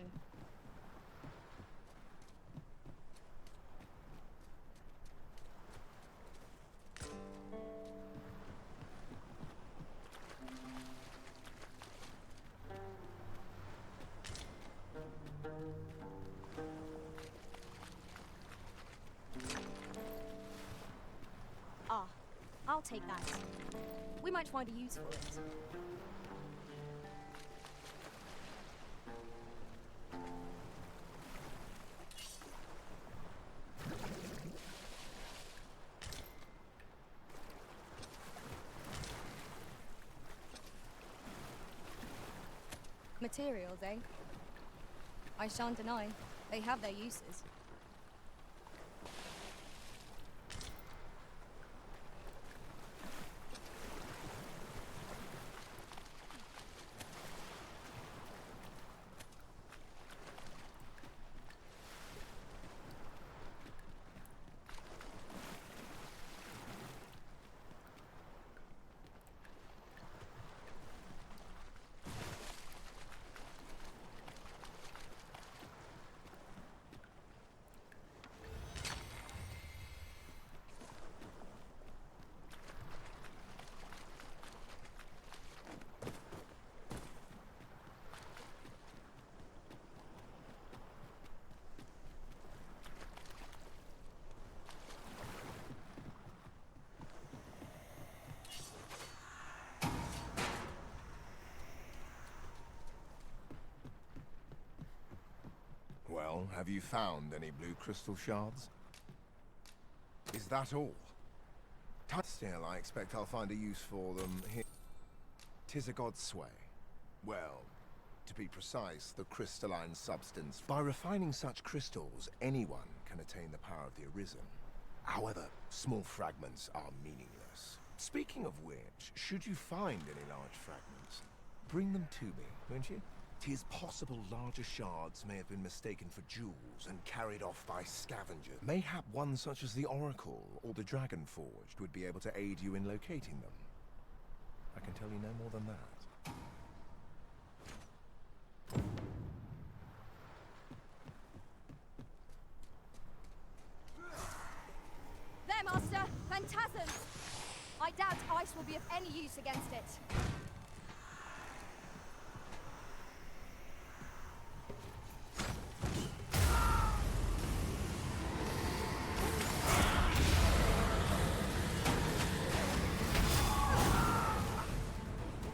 Ah, I'll take that. We might find a use for it. Materials, eh? I shan't deny, they have their uses. Well, have you found any blue crystal shards? Is that all? Still, I expect I'll find a use for them here. 'Tis a god's sway. Well, to be precise, the crystalline substance. By refining such crystals, anyone can attain the power of the Arisen. However, small fragments are meaningless. Speaking of which, should you find any large fragments, bring them to me, won't you? 'Tis possible larger shards may have been mistaken for jewels and carried off by scavengers. Mayhap one such as the Oracle or the Dragon Forged would be able to aid you in locating them. I can tell you no more than that. There, Master! Phantasm! I doubt ice will be of any use against it.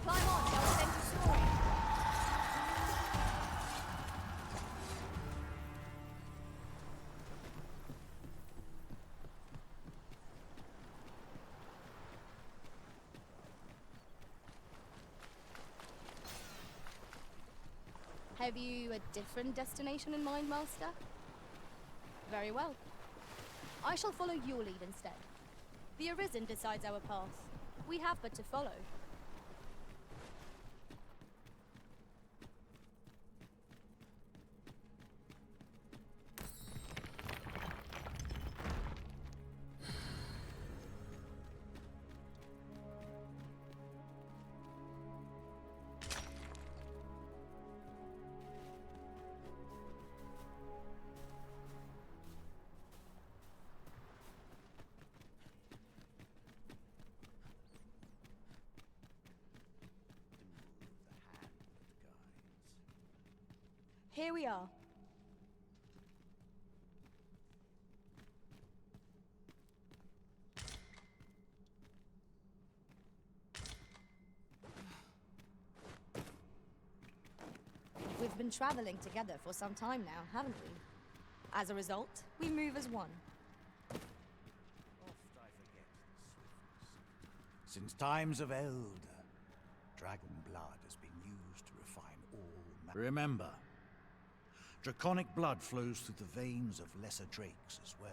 Climb on, shall we send you soaring? Have you a different destination in mind, Master? Very well. I shall follow your lead instead. The Arisen decides our path. We have but to follow. Here we are. We've been traveling together for some time now, haven't we? As a result, we move as one. Since times of Eld, dragon blood has been used to refine all. Remember, draconic blood flows through the veins of lesser drakes as well.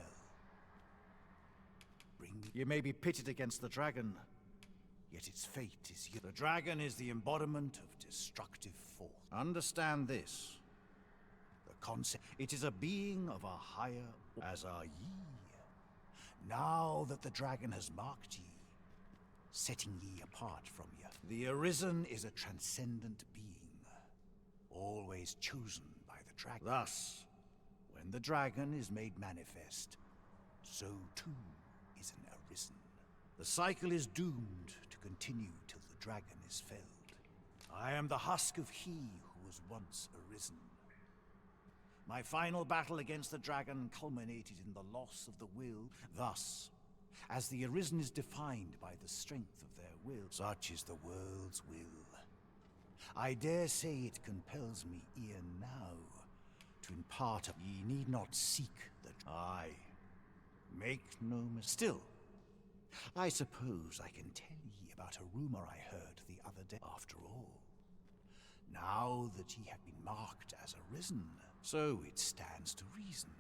You may be pitted against the dragon, yet its fate is you. The dragon is the embodiment of destructive force. Understand this. The concept, it is a being of a higher, as are ye. Now that the dragon has marked ye, setting ye apart from ye, the Arisen is a transcendent being, always chosen by the dragon. Thus, when the dragon is made manifest, so too is an Arisen. The cycle is doomed to continue till the dragon is felled. I am the husk of he who was once Arisen. My final battle against the dragon culminated in the loss of the will. Thus, as the Arisen is defined by the strength of their will, such is the world's will. I dare say it compels me e'en now to impart. Ye need not seek the. Aye, make no mistake. Still, I suppose I can tell ye about a rumor I heard the other day. After all, now that ye have been marked as Arisen, so it stands to reason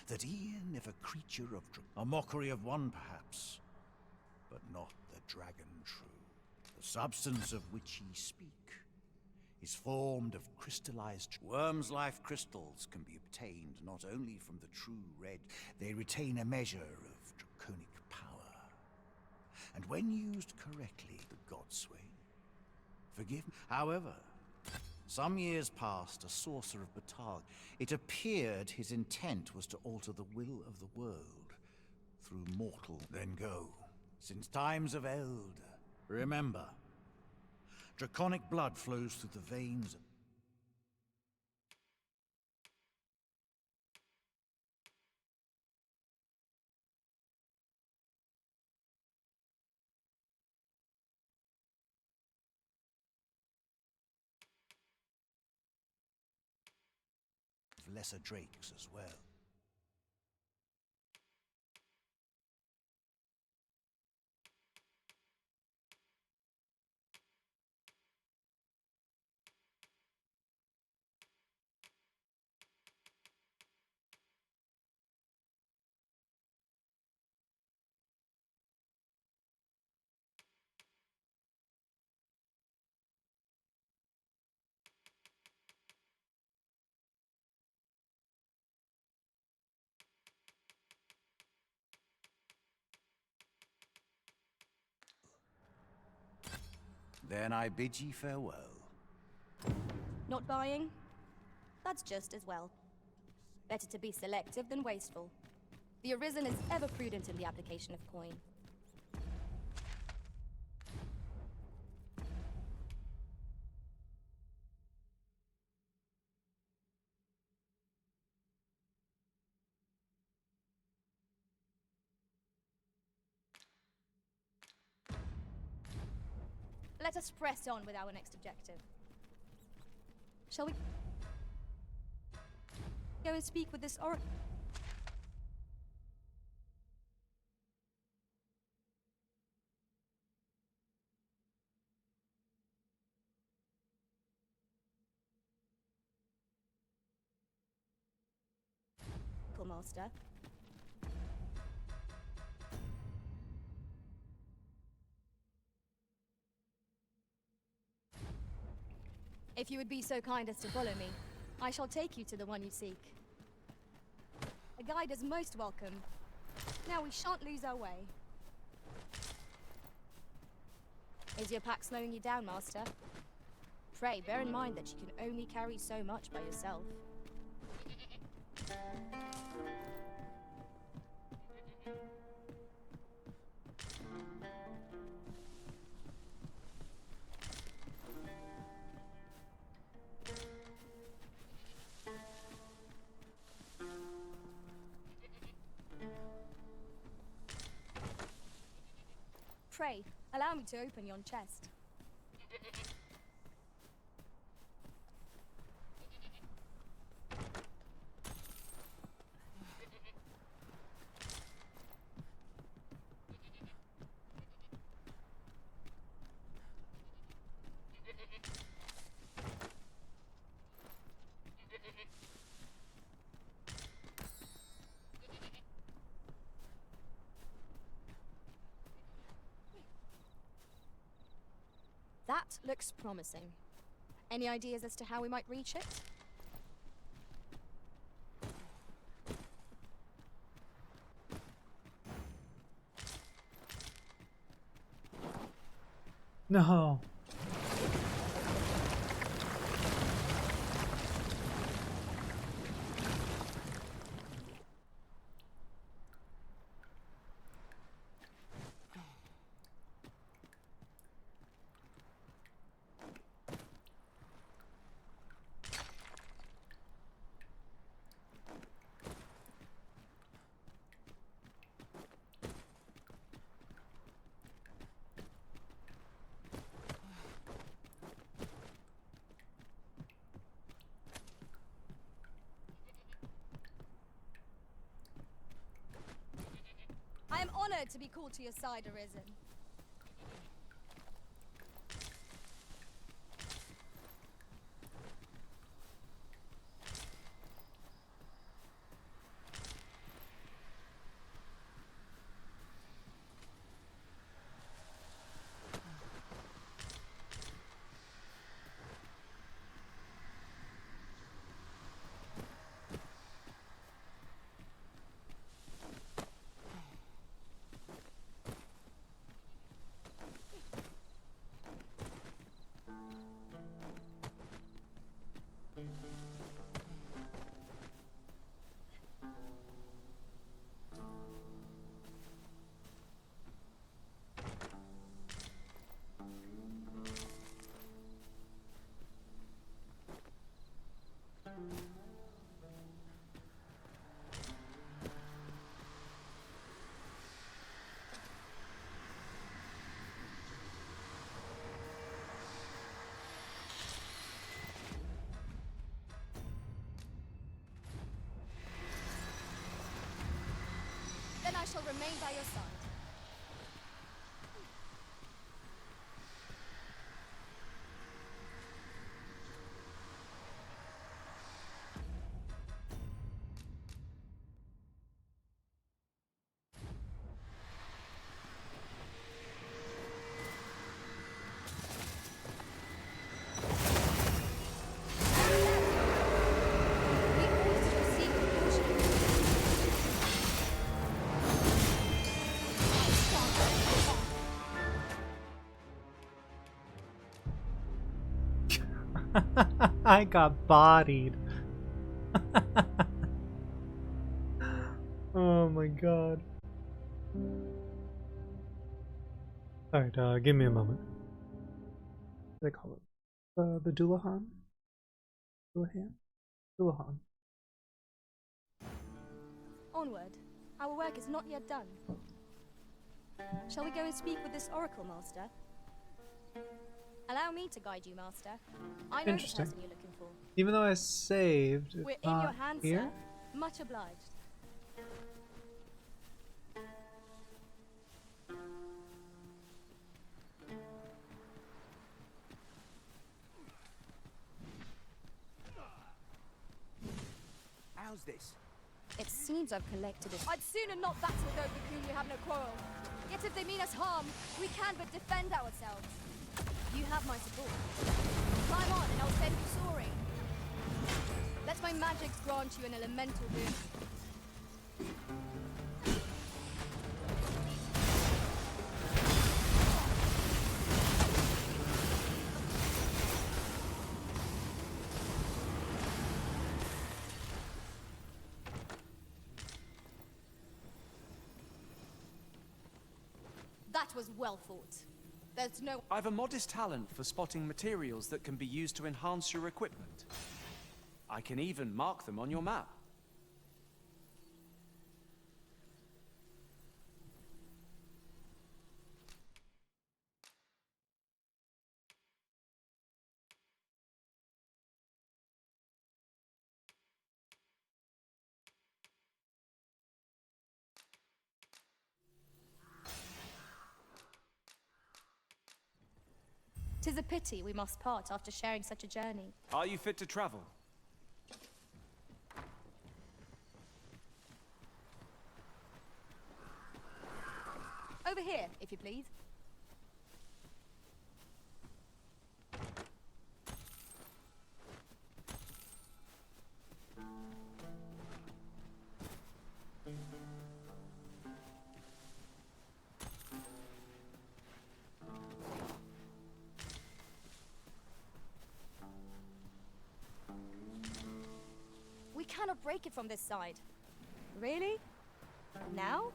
that e'en if a creature of a mockery of one perhaps, but not the dragon true. The substance of which ye speak is formed of crystallized. Worm's life crystals can be obtained not only from the true red, they retain a measure of draconic power. And when used correctly, the godsway. Forgive me. However, some years past, a sorcerer of Batal, it appeared his intent was to alter the will of the world through mortal. Then go. Since times of Eld, remember, draconic blood flows through the veins of lesser drakes as well. Then I bid ye farewell. Not buying? That's just as well. Better to be selective than wasteful. The Arisen is ever prudent in the application of coin. Let us press on with our next objective. Shall we go and speak with this oracle? Master. If you would be so kind as to follow me, I shall take you to the one you seek. A guide is most welcome. Now we shan't lose our way. Is your pack slowing you down, Master? Pray, bear in mind that you can only carry so much by yourself. Pray, allow me to open yon chest. That looks promising. Any ideas as to how we might reach it? No. I am honored to be called to your side, Arisen. Then I shall remain by your side. I got bodied. Oh my god. Alright, give me a moment. What do they call it? The Dullahan? Dullahan? Dullahan. Onward. Our work is not yet done. Shall we go and speak with this Oracle, Master? Allow me to guide you, Master. I know the Interesting. person you're looking for. Even though I saved, it's We're in not your hands, here. sir. Much obliged. How's this? It seems I've collected it. I'd sooner not battle those with whom we have no quarrel. Yet if they mean us harm, we can but defend ourselves. You have my support. Climb on and I'll send you soaring. Let my magic grant you an elemental boon. That was well thought. There's no... I've a modest talent for spotting materials that can be used to enhance your equipment. I can even mark them on your map. Tis a pity we must part after sharing such a journey. Are you fit to travel? Over here, if you please. We cannot break it from this side. Really? Now?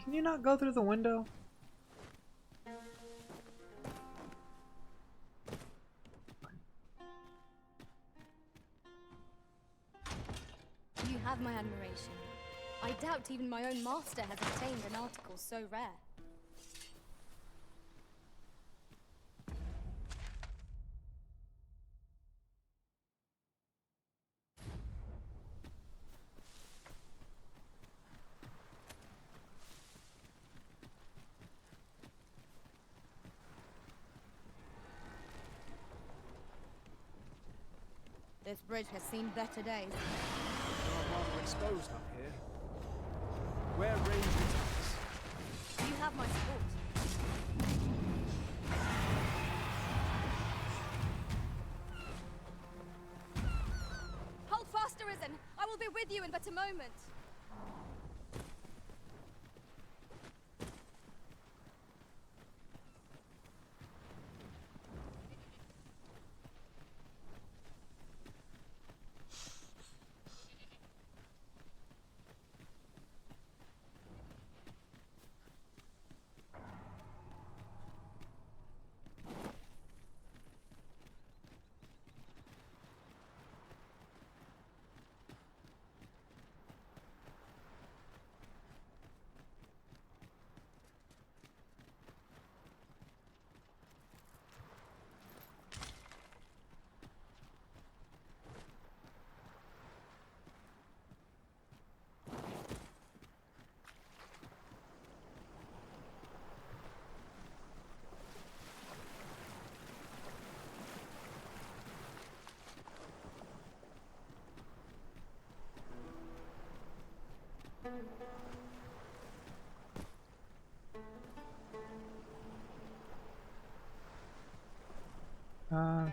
Can you not go through the window? You have my admiration. I doubt even my own master has obtained an article so rare. This bridge has seen better days. You're rather exposed up here. Wear range attacks. You have my support. Hold fast, Arisen! I will be with you in but a moment.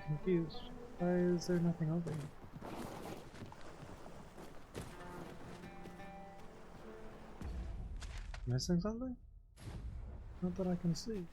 confused. Why is there nothing over here? Missing something? Not that I can see.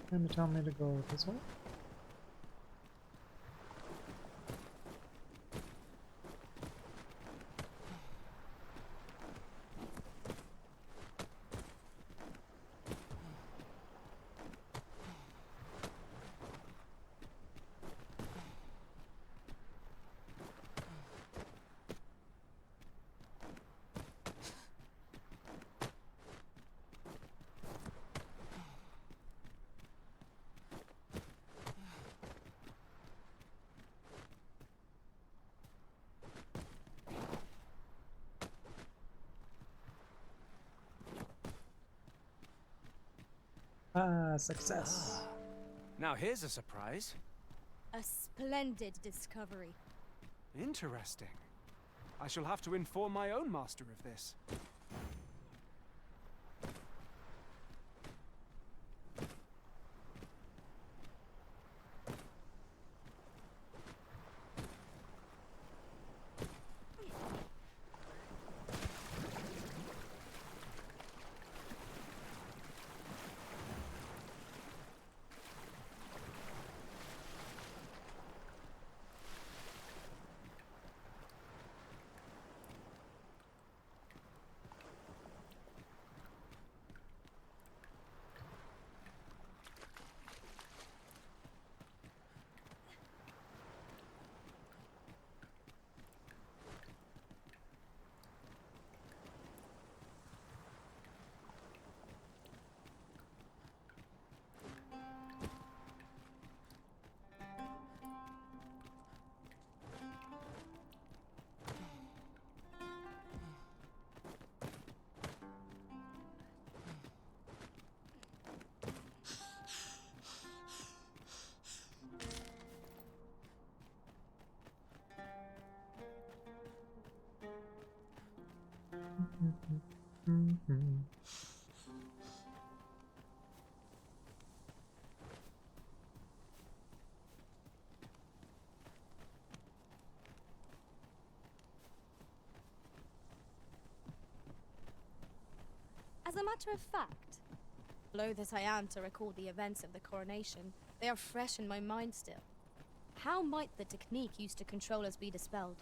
Trying to tell me to go this way? Ah, success. Now here's a surprise. A splendid discovery. Interesting. I shall have to inform my own master of this. As a matter of fact, slow that I am to recall the events of the coronation, they are fresh in my mind still. How might the technique used to control us be dispelled?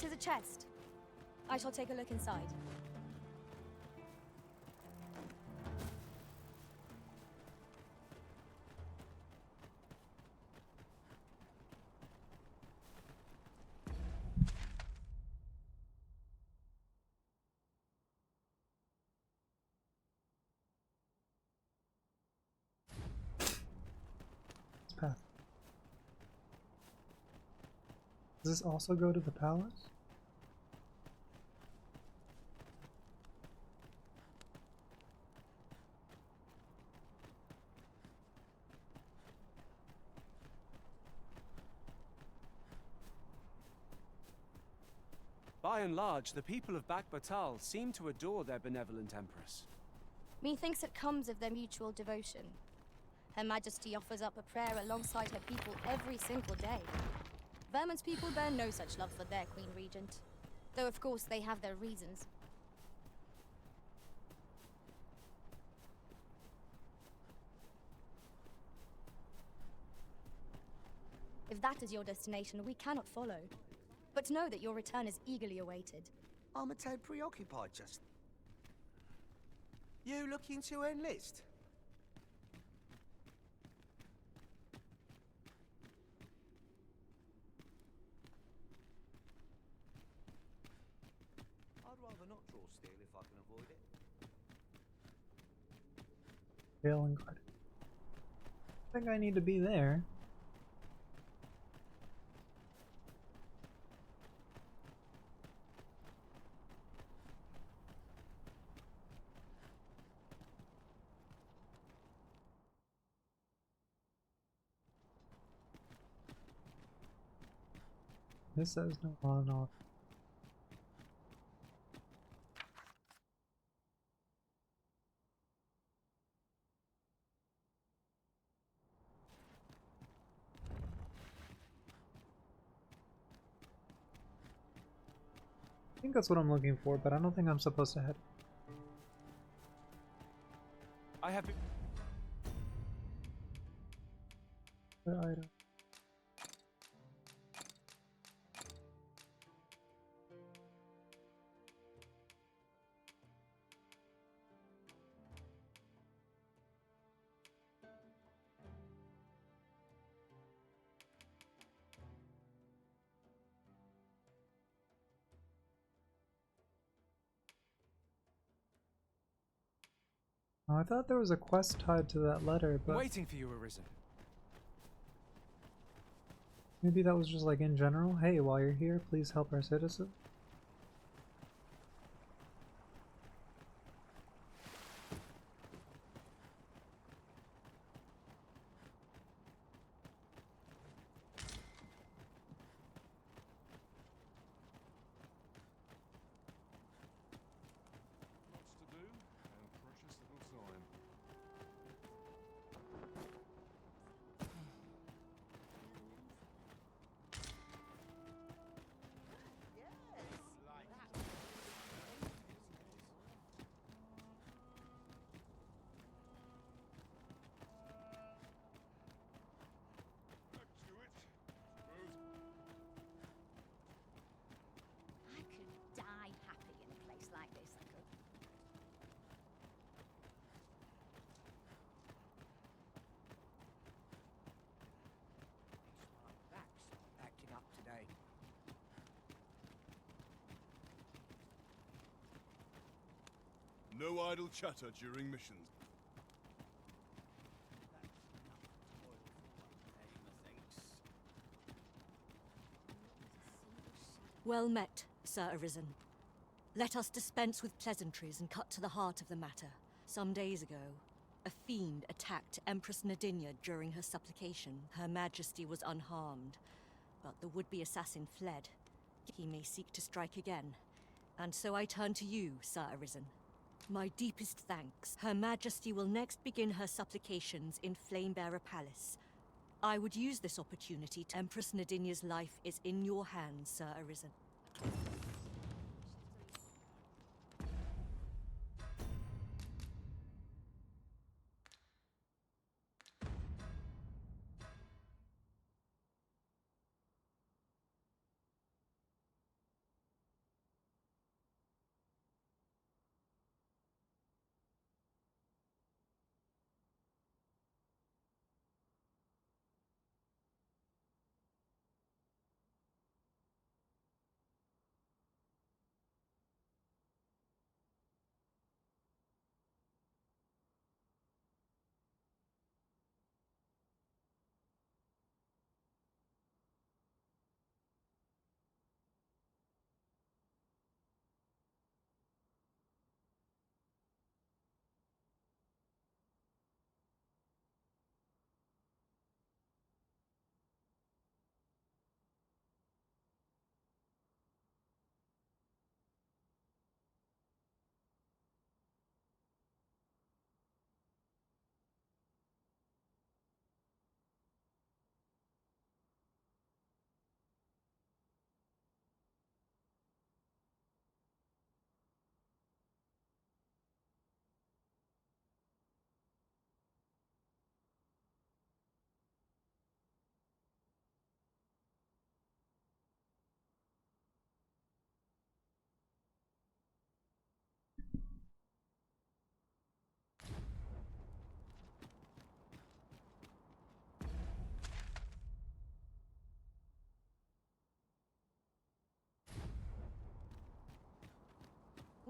To the chest. I shall take a look inside. Does this also go to the palace? By and large, the people of Batal seem to adore their benevolent empress. Methinks it comes of their mutual devotion. Her Majesty offers up a prayer alongside her people every single day. Vermon's people bear no such love for their Queen Regent, though of course they have their reasons. If that is your destination, we cannot follow. But know that your return is eagerly awaited. I'm a tad preoccupied just. You looking to enlist? I'd rather not draw steel if I can avoid it. Veiling Guard. I think I need to be there. This says no on off. I think that's what I'm looking for, but I don't think I'm supposed to head. I have been... Item. Oh, I thought there was a quest tied to that letter, but Waiting for you, Arisen. maybe that was just like in general. Hey, while you're here, please help our citizens. Lots to do, and precious little time. I could die happy in a place like this, I could. My back's acting up today. No idle chatter during missions. Well met, Sir Arisen. Let us dispense with pleasantries and cut to the heart of the matter. Some days ago, a fiend attacked Empress Nadinia during her supplication. Her Majesty was unharmed, but the would-be assassin fled. He may seek to strike again. And so I turn to you, Sir Arisen. My deepest thanks. Her Majesty will next begin her supplications in Flamebearer Palace. I would use this opportunity to... Empress Nadinia's life is in your hands, Sir Arisen.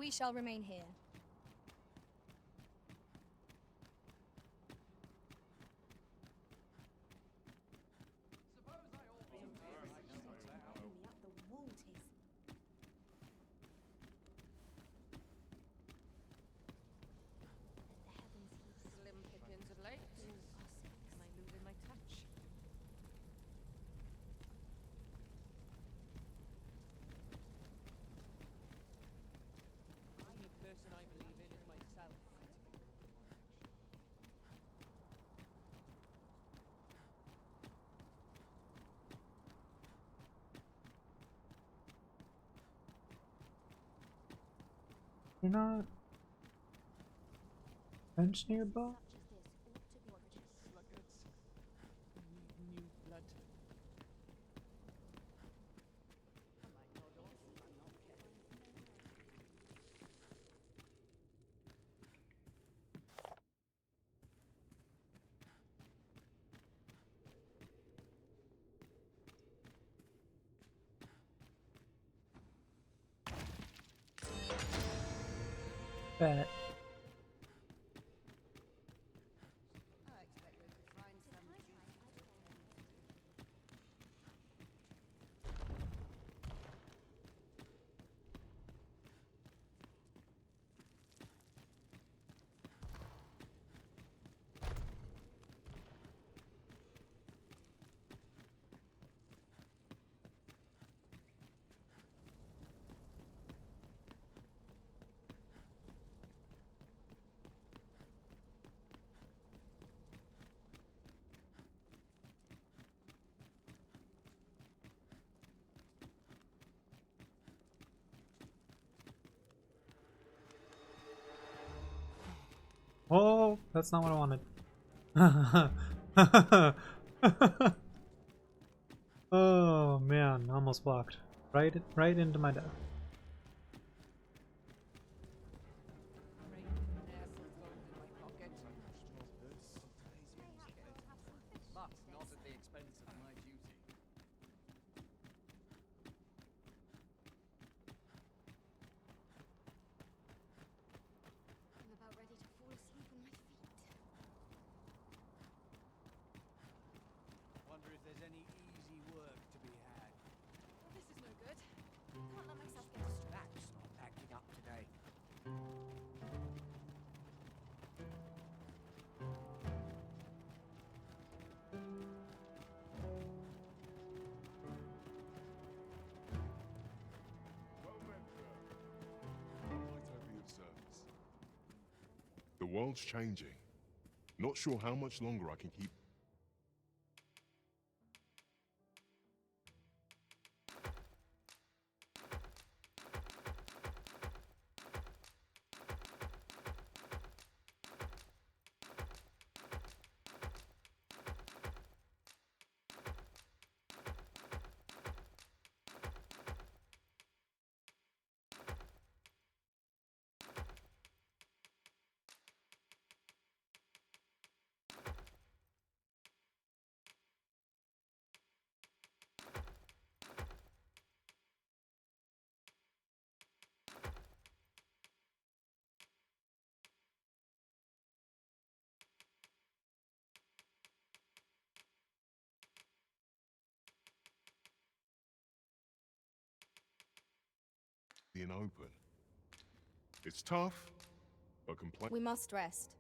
We shall remain here. Slim pickings of late. Am I losing my touch? The only person I believe in is myself. You're not bench nearby? Sluggards. Need new blood. I might nod off if I'm not careful. Bet. I expect we could find some Oh, that's not what I wanted. Oh man, almost walked right into my death. But not at the expense of my duty. I'm about ready to fall asleep on my feet. Wonder if there's any easy work to be had. Well, this is no good. Can't let myself get distracted. That's not acting up today. Well met, sir. How might I be of service? The world's changing. Not sure how much longer I can keep. Being open. It's tough, but complain. We must rest.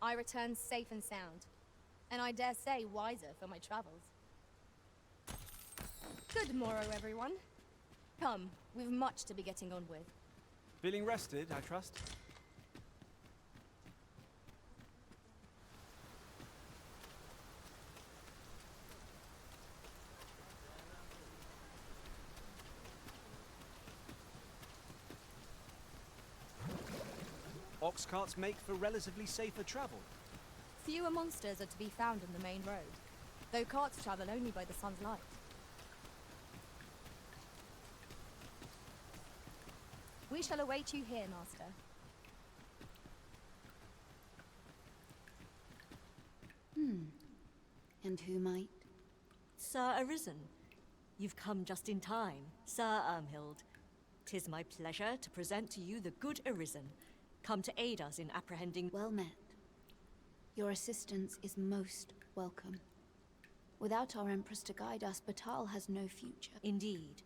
I return safe and sound, and I dare say wiser for my travels. Good morrow, everyone. Come, we've much to be getting on with. Feeling rested, I trust? Ox carts make for relatively safer travel. Fewer monsters are to be found on the main road, though carts travel only by the sun's light. We shall await you here, Master. And who might? Sir Arisen, you've come just in time. Sir Ermhild, 'tis my pleasure to present to you the good Arisen, come to aid us in apprehending... Well met. Your assistance is most welcome. Without our Empress to guide us, Batal has no future. Indeed.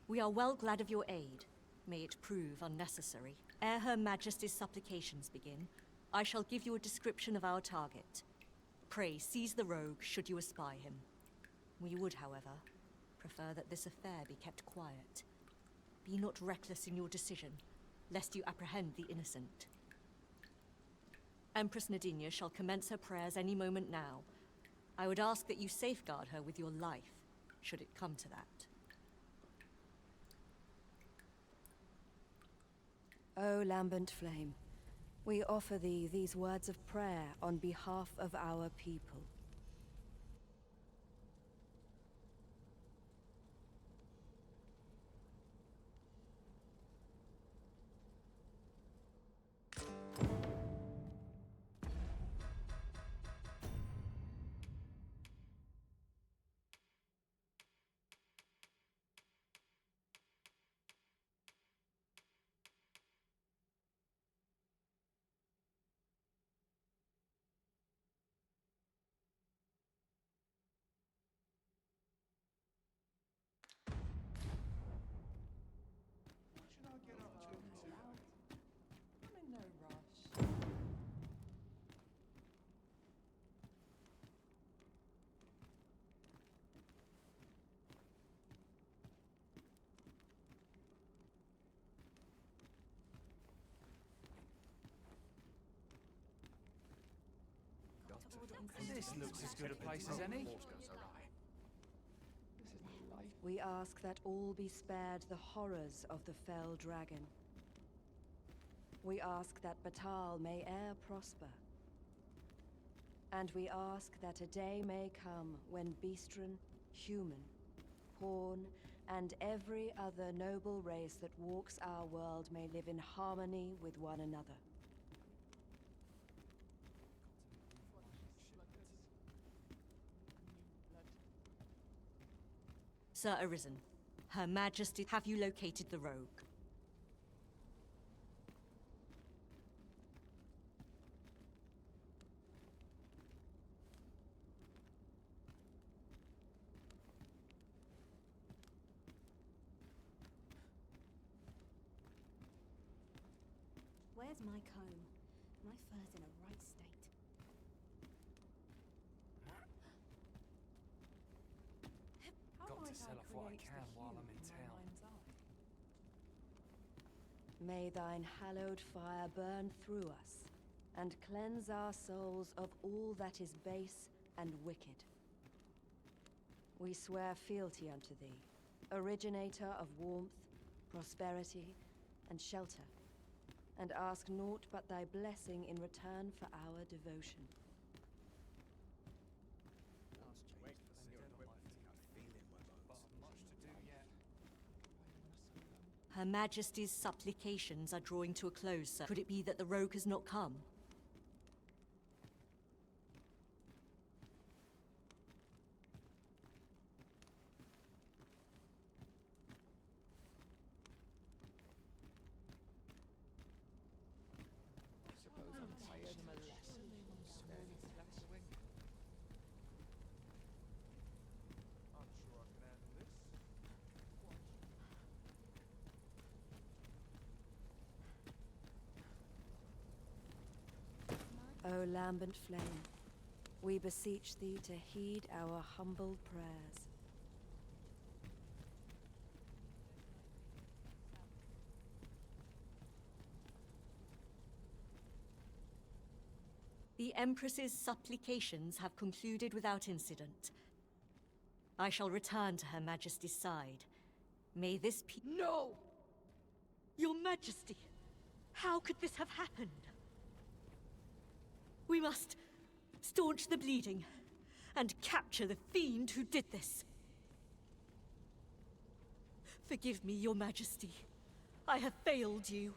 We are well glad of your aid. May it prove unnecessary. Ere Her Majesty's supplications begin, I shall give you a description of our target. Pray seize the rogue should you espy him. We would, however, prefer that this affair be kept quiet. Be not reckless in your decision, lest you apprehend the innocent. Empress Nadinia shall commence her prayers any moment now. I would ask that you safeguard her with your life, should it come to that. O lambent flame, we offer thee these words of prayer on behalf of our people. This looks as good a place as any. We ask that all be spared the horrors of the fell dragon. We ask that Batal may e'er prosper. And we ask that a day may come when Beastren, human, Pawn, and every other noble race that walks our world may live in harmony with one another. Sir Arisen, Her Majesty, have you located the rogue? Where's my comb? My fur's in a right state. Got to sell off what I can while I'm in town. May thine hallowed fire burn through us, and cleanse our souls of all that is base and wicked. We swear fealty unto thee, originator of warmth, prosperity, and shelter, and ask naught but thy blessing in return for our devotion. Her Majesty's supplications are drawing to a close, sir. Could it be that the rogue has not come? O lambent flame, we beseech thee to heed our humble prayers. The Empress's supplications have concluded without incident. I shall return to Her Majesty's side. May this No! Your Majesty! How could this have happened? We must staunch the bleeding and capture the fiend who did this. Forgive me, Your Majesty. I have failed you.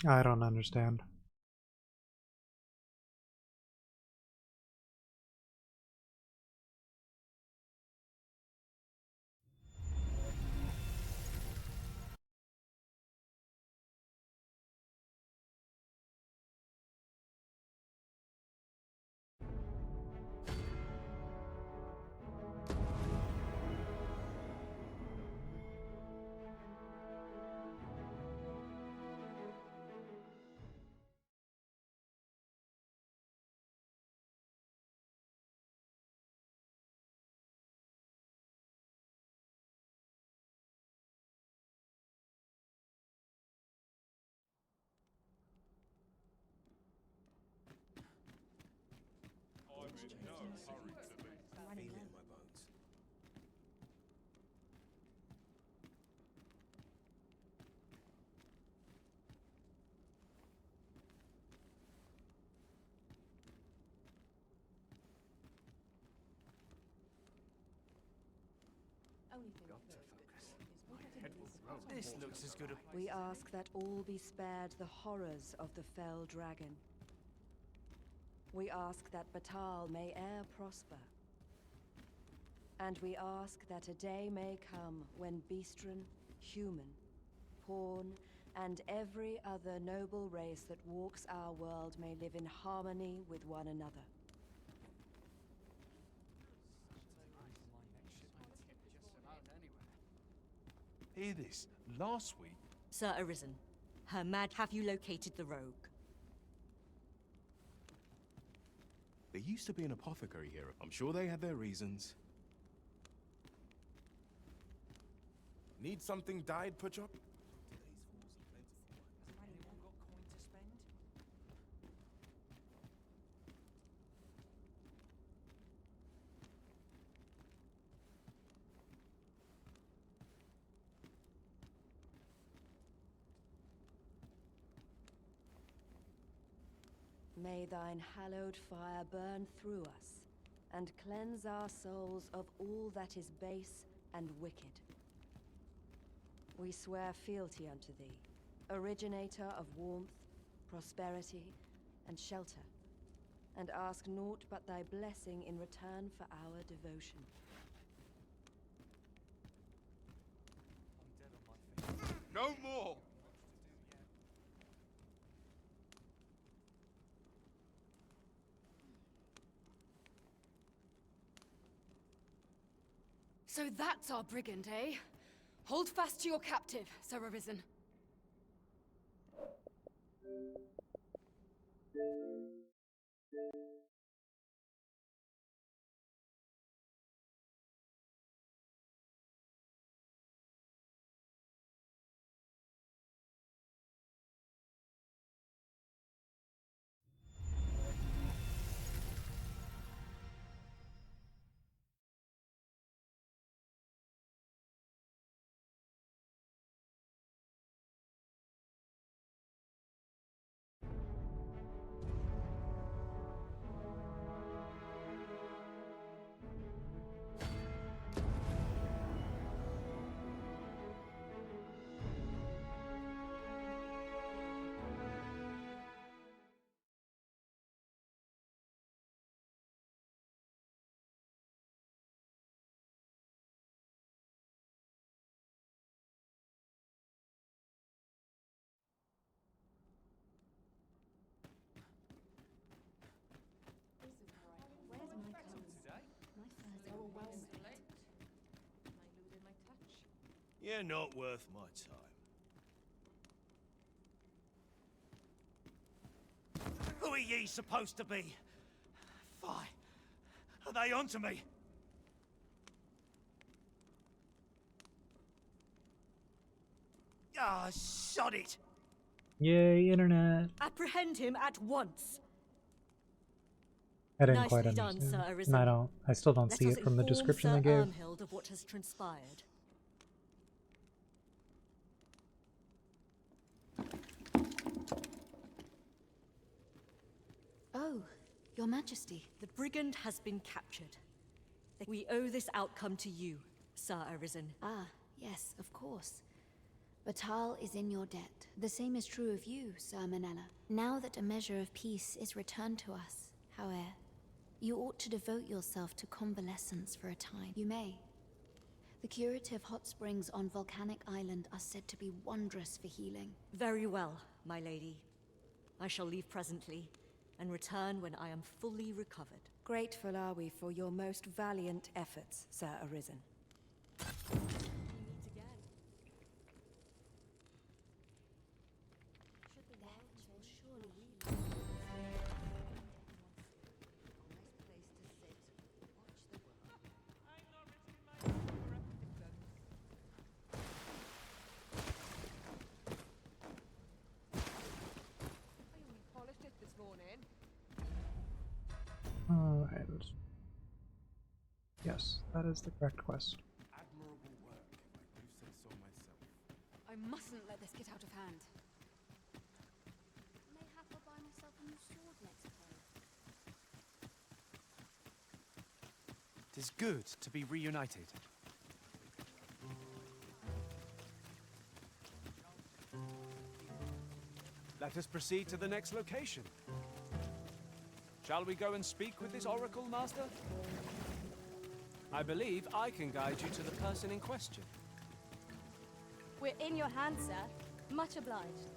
I don't understand. Feeling in my bones. This looks as good a... We ask that all be spared the horrors of the fell dragon. We ask that Batal may e'er prosper. And we ask that a day may come when Beastren, human, pawn, and every other noble race that walks our world may live in harmony with one another. Hear this. Last week... Sir Arisen, have you located the rogue? There used to be an apothecary here. I'm sure they had their reasons. Need something dyed, Putchop? May thine hallowed fire burn through us, and cleanse our souls of all that is base and wicked. We swear fealty unto thee, originator of warmth, prosperity, and shelter, and ask naught but thy blessing in return for our devotion. No more! So that's our brigand, eh? Hold fast to your captive, Sir Arisen. You're not worth my time. Who are ye supposed to be? Fie. Are they onto me? Ah, sod it! Yay, internet. Apprehend him at once. I didn't Nicely quite done, understand. Sir And Arisen. I still don't Let see us it from the inform description Sir they gave. Ermhild of what has transpired. Oh, Your Majesty. The brigand has been captured. We owe this outcome to you, Sir Arisen. Ah, yes, of course. Batal is in your debt. The same is true of you, Sir Manella. Now that a measure of peace is returned to us, however, you ought to devote yourself to convalescence for a time. You may. The curative hot springs on Volcanic Island are said to be wondrous for healing. Very well, my lady. I shall leave presently, and return when I am fully recovered. Grateful are we for your most valiant efforts, Sir Arisen. Alright. Yes, that is the correct quest. Admirable work, if I do say so myself. I mustn't let this get out of hand. Mayhap I'll buy myself a new sword next time. Tis good to be reunited. Let us proceed to the next location. Shall we go and speak with this Oracle, Master? I believe I can guide you to the person in question. We're in your hands, sir. Much obliged.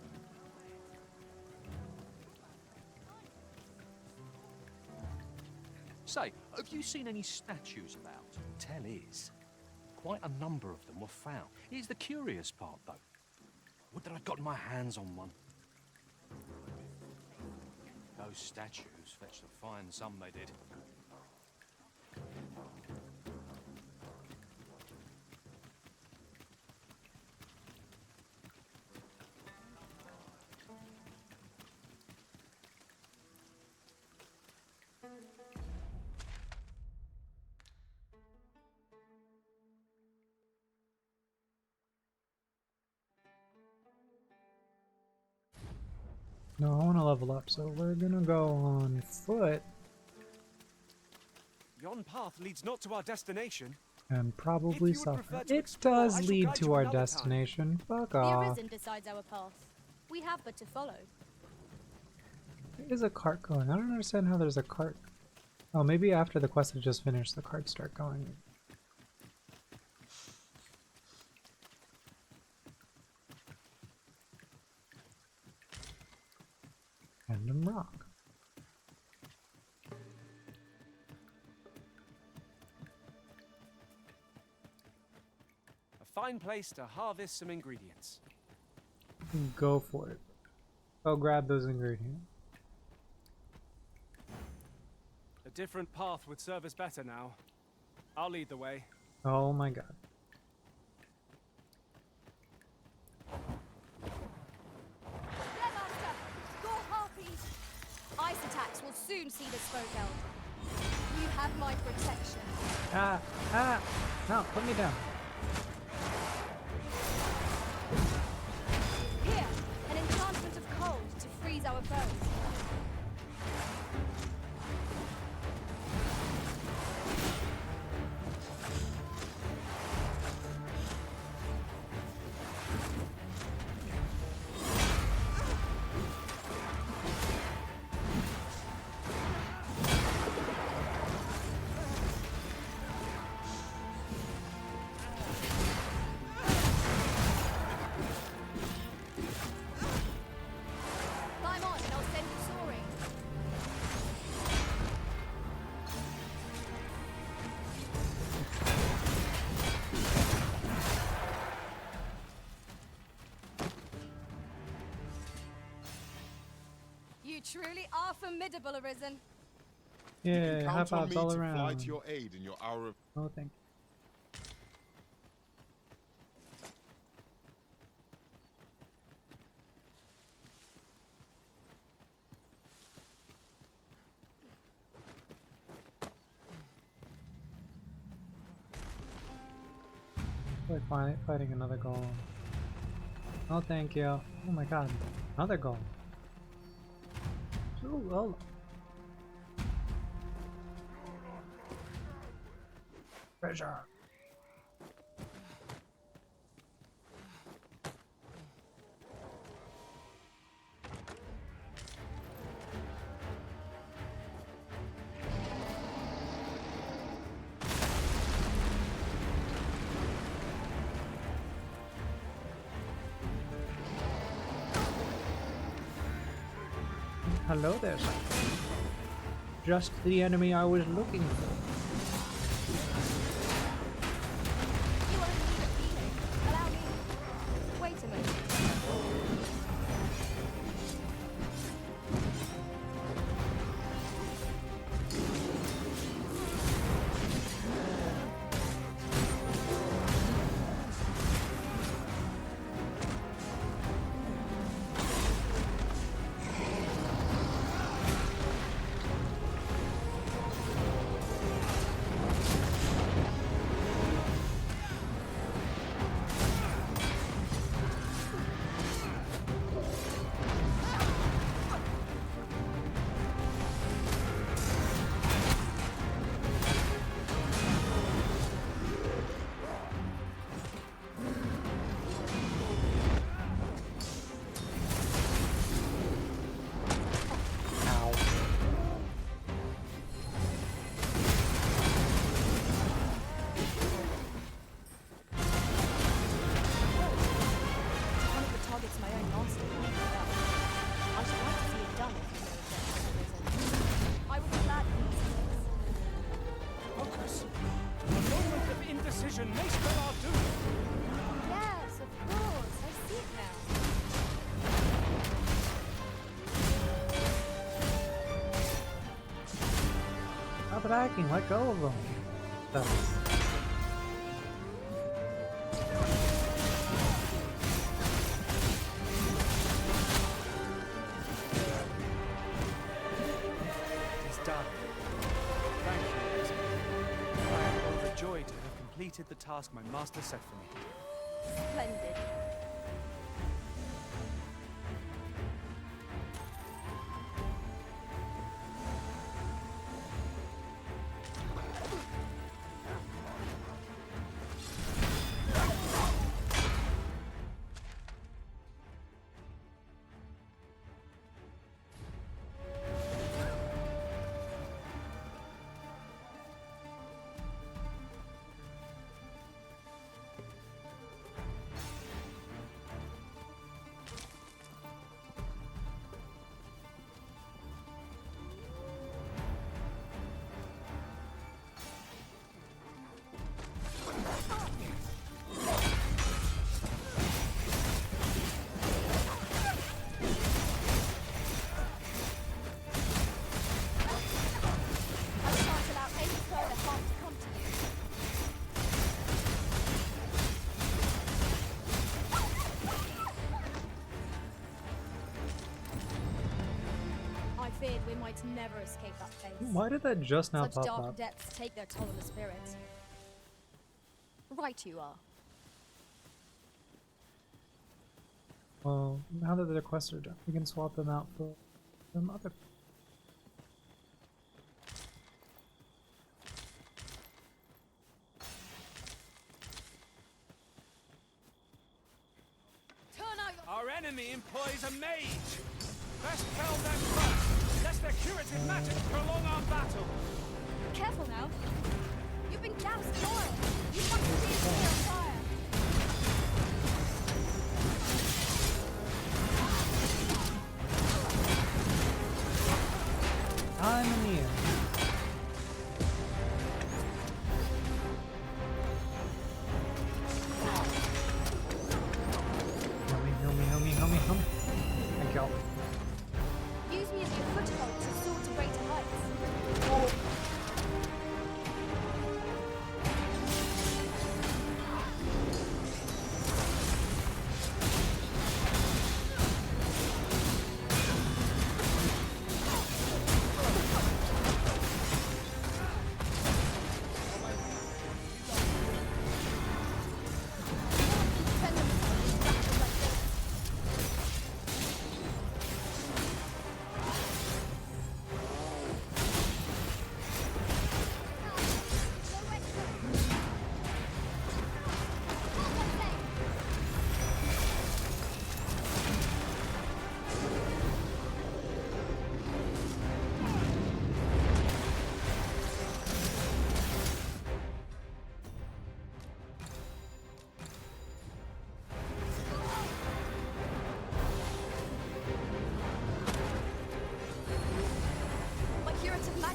Say, have you seen any statues about? Tell is. Quite a number of them were found. Here's the curious part, though. Would that I'd gotten my hands on one. Those statues fetched a fine sum, they did. No, I want to level up, so we're gonna go on foot Yon path leads not to our destination. and probably If you would suffer. prefer to It explore, I does shall lead guide to you our another time. destination. Fuck The off. Arisen decides our path. We have but to follow. There is a cart going. I don't understand how there's a cart. Oh, maybe after the quest had just finished, the carts start going. Random rock. A fine place to harvest some ingredients. Go for it. Go grab those ingredients. A different path would serve us better now. I'll lead the way. Oh my god. There, Master! Go harpies! Ice attacks will soon see the smoke elder. You have my protection. Ah! Ah! No, put me down. Here, an enchantment of cold to freeze our foes. Climb on and I'll send you soaring. You truly are formidable, Arisen. Yeah, high Count on fives me all to fly around. to your aid in your hour of... Oh, thank Like fighting another golem. Oh, thank you. Oh my god, another golem. So well. Treasure. Hello there, son. Just the enemy I was looking for. You won't need a feeling. Allow me. Wait a minute. May spell our doom. Yes, of course. I see it now. Stop attacking, let go of them. It's done. Thank you, Elizabeth. I am overjoyed to have completed the task my master set for me. Splendid. Feared we might never escape that fate. Why did that just now Such pop dark up? depths take their toll on the spirit. Right you are. Well, now that the quests are done, we can swap them out for some other. Our enemy employs a mage. Best fell them first, lest their curative magic prolong our battle. Careful now. You've been doused in oil. You must be on fire. I'm immune. Help me. Thank y'all. Use me as your foothold to soar to greater heights.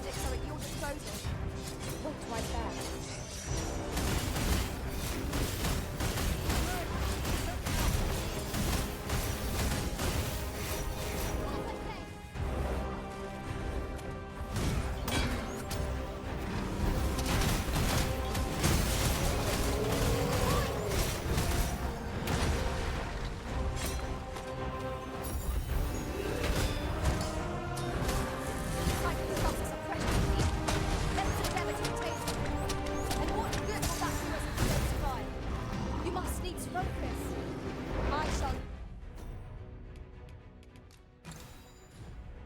magics are at your disposal. Look right there.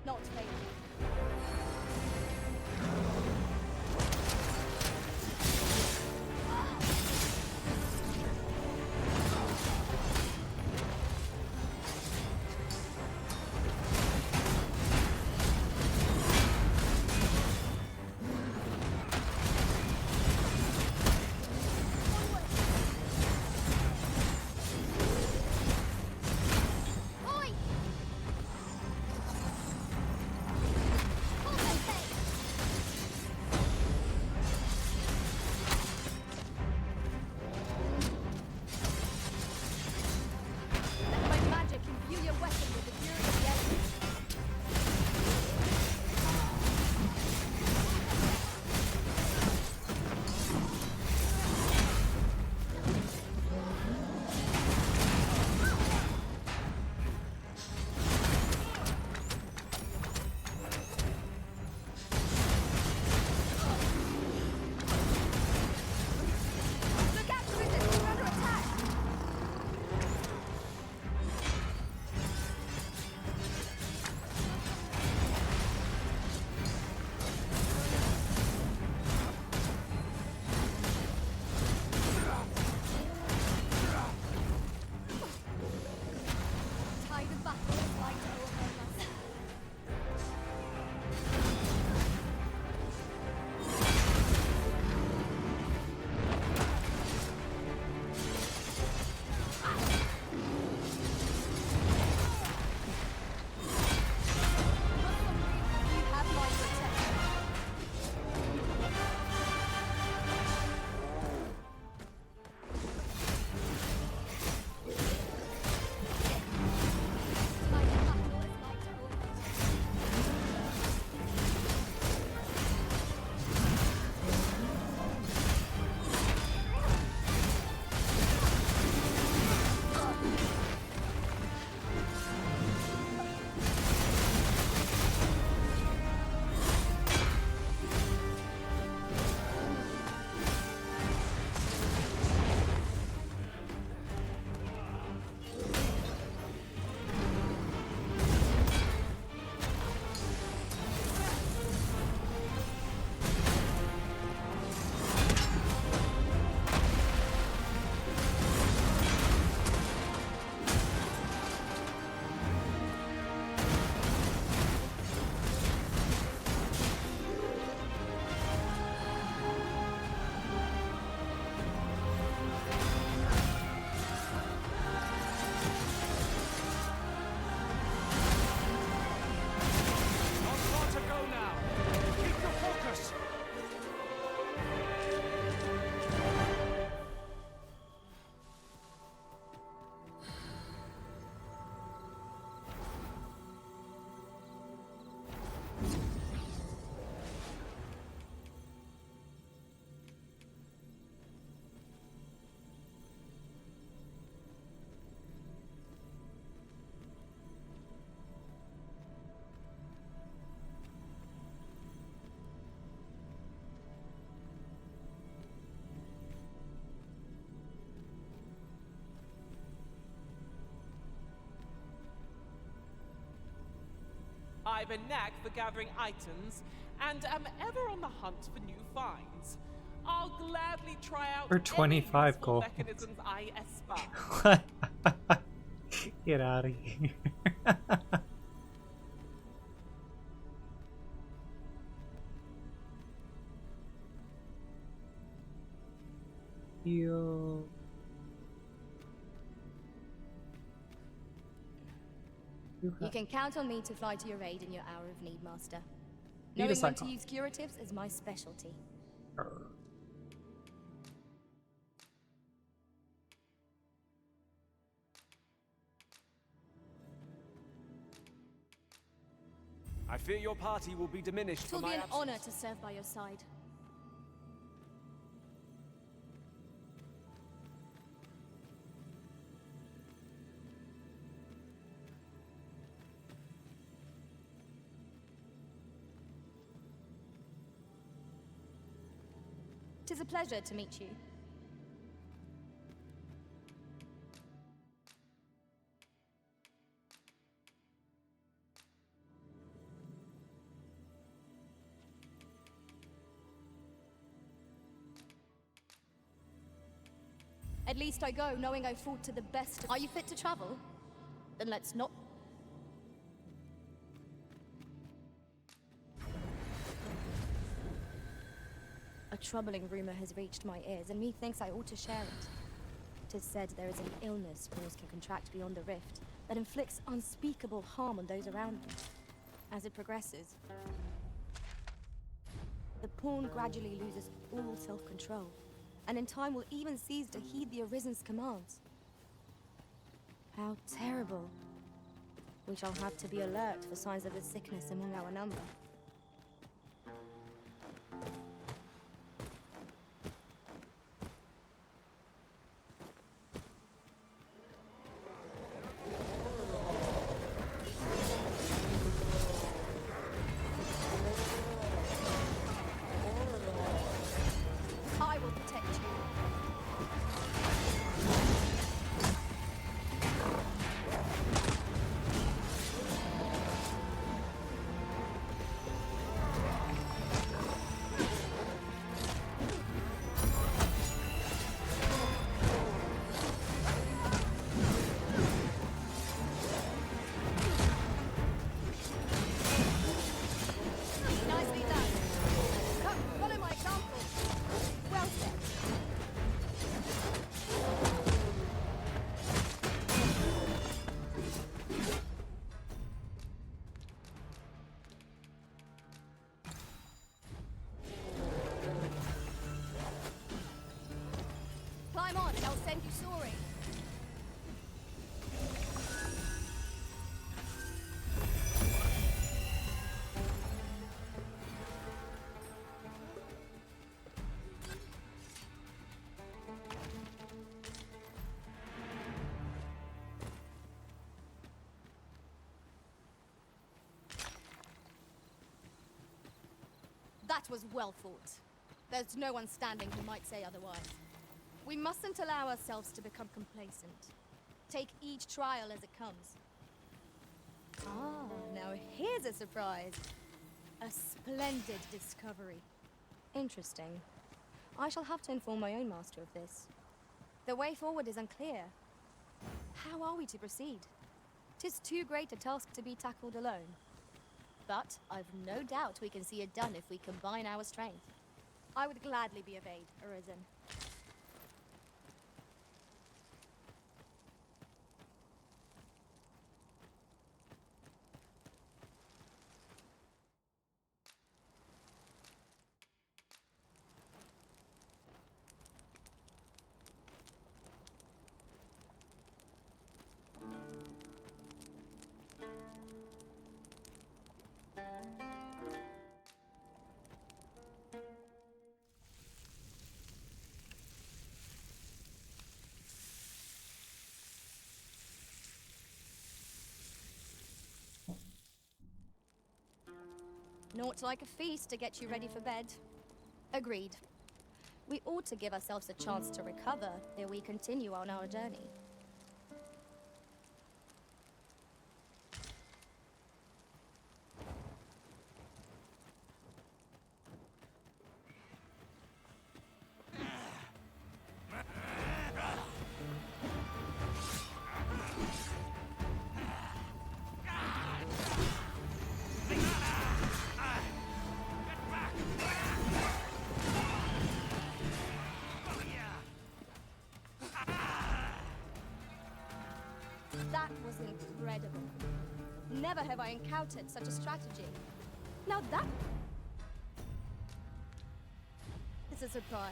Not fail. I've a knack for gathering items, and am ever on the hunt for new finds. I'll gladly try out For 25 any gold. mechanisms I espy. Get out of here. Yo. You can count on me to fly to your aid in your hour of need, Master. Knowing when to Cyclops. use curatives is my specialty. I fear your party will be diminished It will for be my an absence. honor to serve by your side. Tis a pleasure to meet you. At least I go knowing I fought to the best. Are you fit to travel? Then let's not. A troubling rumor has reached my ears, and methinks I ought to share it. 'Tis said there is an illness fools can contract beyond the rift that inflicts unspeakable harm on those around them. As it progresses, the pawn gradually loses all self-control, and in time will even cease to heed the Arisen's commands. How terrible. We shall have to be alert for signs of the sickness among our number. I will protect you. Nicely done. Come, follow my example. Well said. Climb on and I'll send you soaring. That was well fought. There's no one standing who might say otherwise. We mustn't allow ourselves to become complacent. Take each trial as it comes. Ah, now here's a surprise. A splendid discovery. Interesting. I shall have to inform my own master of this. The way forward is unclear. How are we to proceed? 'Tis too great a task to be tackled alone. But I've no doubt we can see it done if we combine our strength. I would gladly be of aid, Arisen. Naught like a feast to get you ready for bed. Agreed. We ought to give ourselves a chance to recover ere we continue on our journey. That was incredible. Never have I encountered such a strategy. Now that It's a surprise.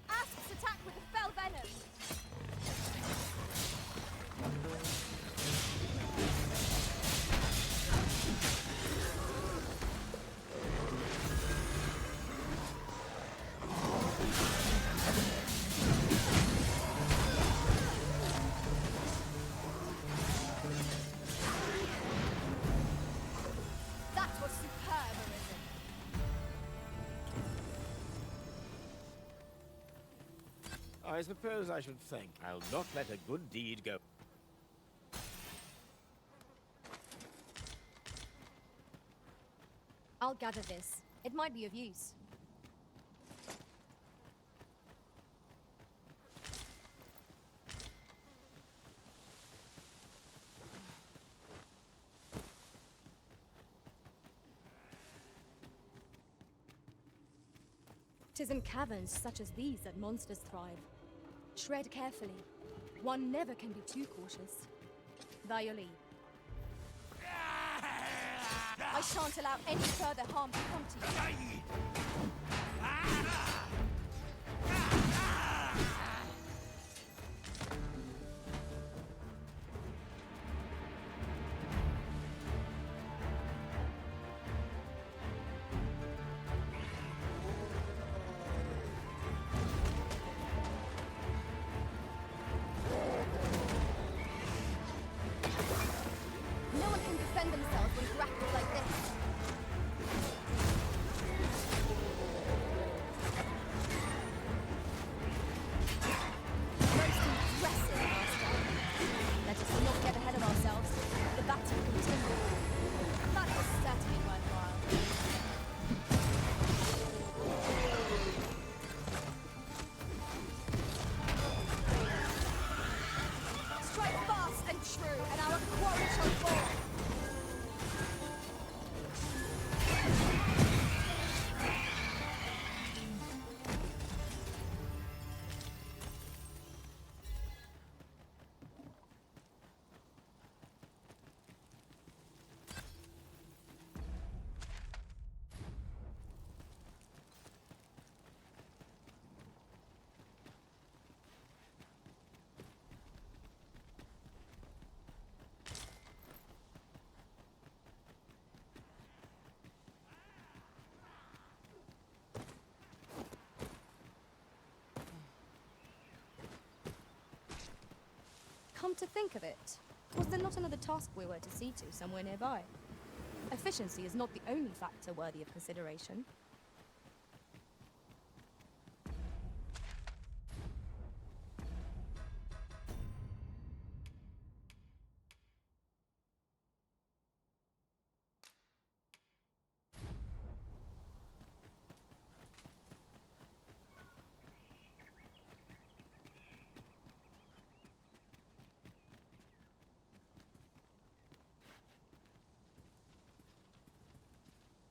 Asp's attack with the fell venom. That was superb, Arisen. I suppose I should thank. I'll not let a good deed go. I'll gather this. It might be of use. Tis in caverns such as these that monsters thrive. Tread carefully. One never can be too cautious. By your leave. I shan't allow any further harm to come to you. No one can defend themselves when grappled like this. Most impressive, Master. Let us not get ahead of ourselves. The battle continues. That was certainly worthwhile. Strike fast and true, and our quarry shall fall. Come to think of it, was there not another task we were to see to somewhere nearby? Efficiency is not the only factor worthy of consideration.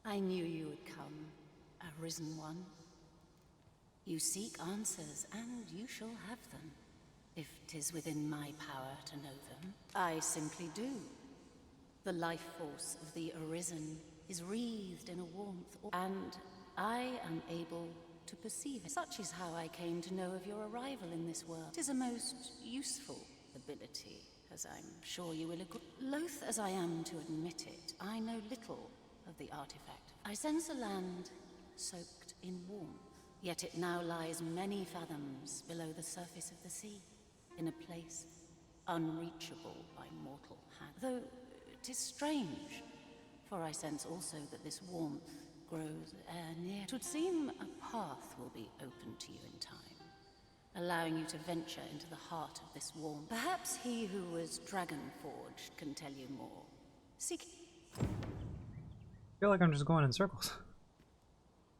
I knew you would come, Arisen One. You seek answers, and you shall have them. If 'tis within my power to know them, I simply do. The life force of the Arisen is wreathed in a warmth, and I am able to perceive it. Such is how I came to know of your arrival in this world. 'Tis a most useful ability, as I'm sure you will agree. Loath as I am to admit it, I know little of the artifact. I sense a land soaked in warmth, yet it now lies many fathoms below the surface of the sea, in a place unreachable by mortal hand. Though 'tis strange, for I sense also that this warmth grows ere near. 'Twould seem a path will be open to you in time, allowing you to venture into the heart of this warmth. Perhaps he who was dragon-forged can tell you more. Seek. I feel like I'm just going in circles.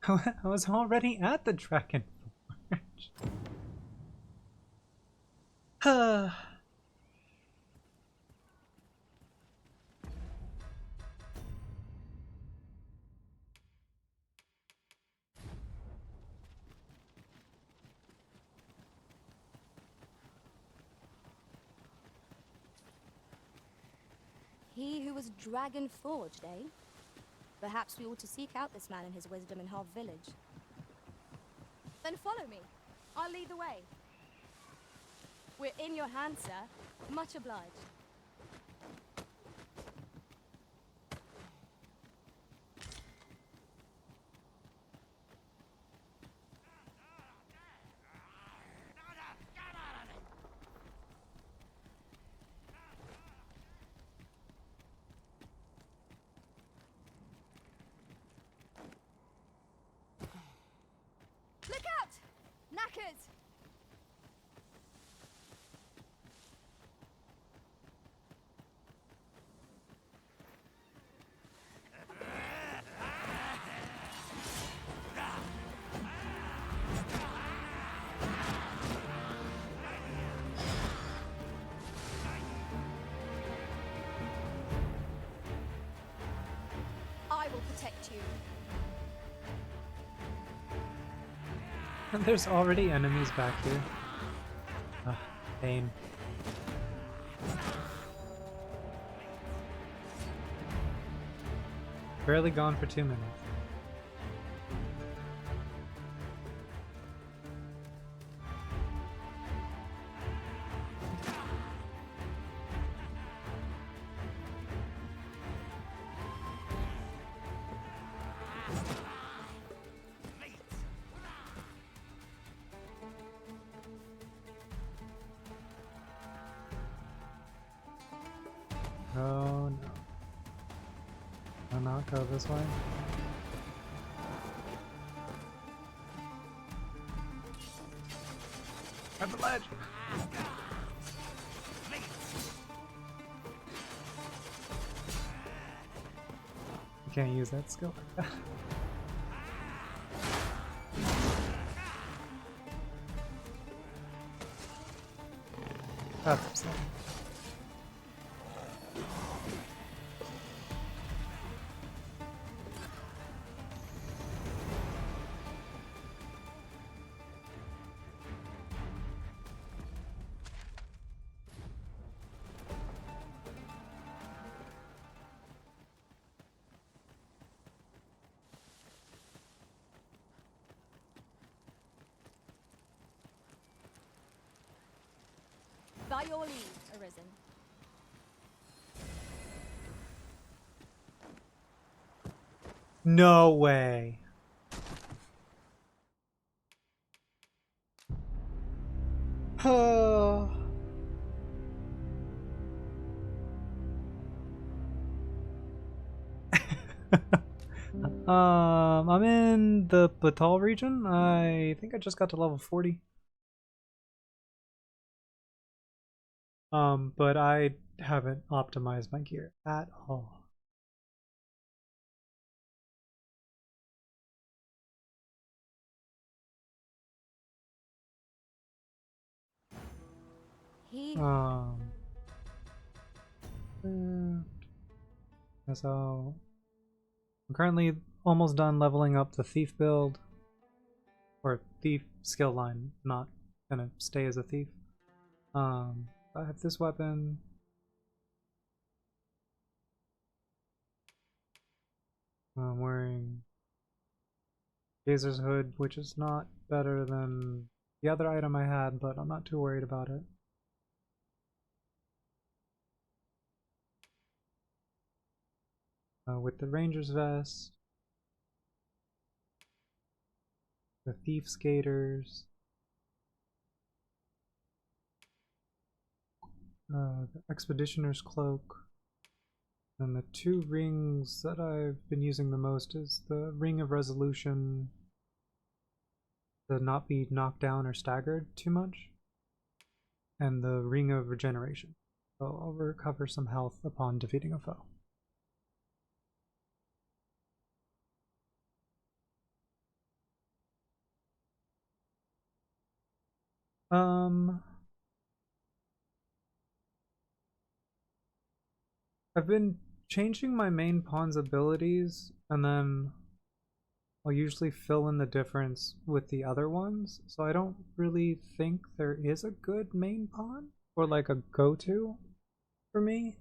I was already at the Dragon Forge. He who was dragon forged, eh? Perhaps we ought to seek out this man and his wisdom in Harv Village. Then follow me. I'll lead the way. We're in your hands, sir. Much obliged. Look out! Knackers! I will protect you. There's already enemies back here. Ah, pain. Barely gone for 2 minutes. Oh no. I'll not go this way. At the ledge! You can't use that skill like that. That's upsetting. By your leave, Arisen. No way. Oh. I'm in the Batal region. I think I just got to level 40. But I haven't optimized my gear at all. So I'm currently almost done leveling up the thief build, or thief skill line, not gonna stay as a thief. I have this weapon. I'm wearing Gazer's hood, which is not better than the other item I had, but I'm not too worried about it. With the Ranger's vest, the Thief's gaiters, the Expeditioner's cloak, and the 2 rings that I've been using the most is the Ring of Resolution to not be knocked down or staggered too much, and the Ring of Regeneration, so I'll recover some health upon defeating a foe. I've been changing my main pawn's abilities, and then I'll usually fill in the difference with the other ones, so I don't really think there is a good main pawn, or like a go-to for me.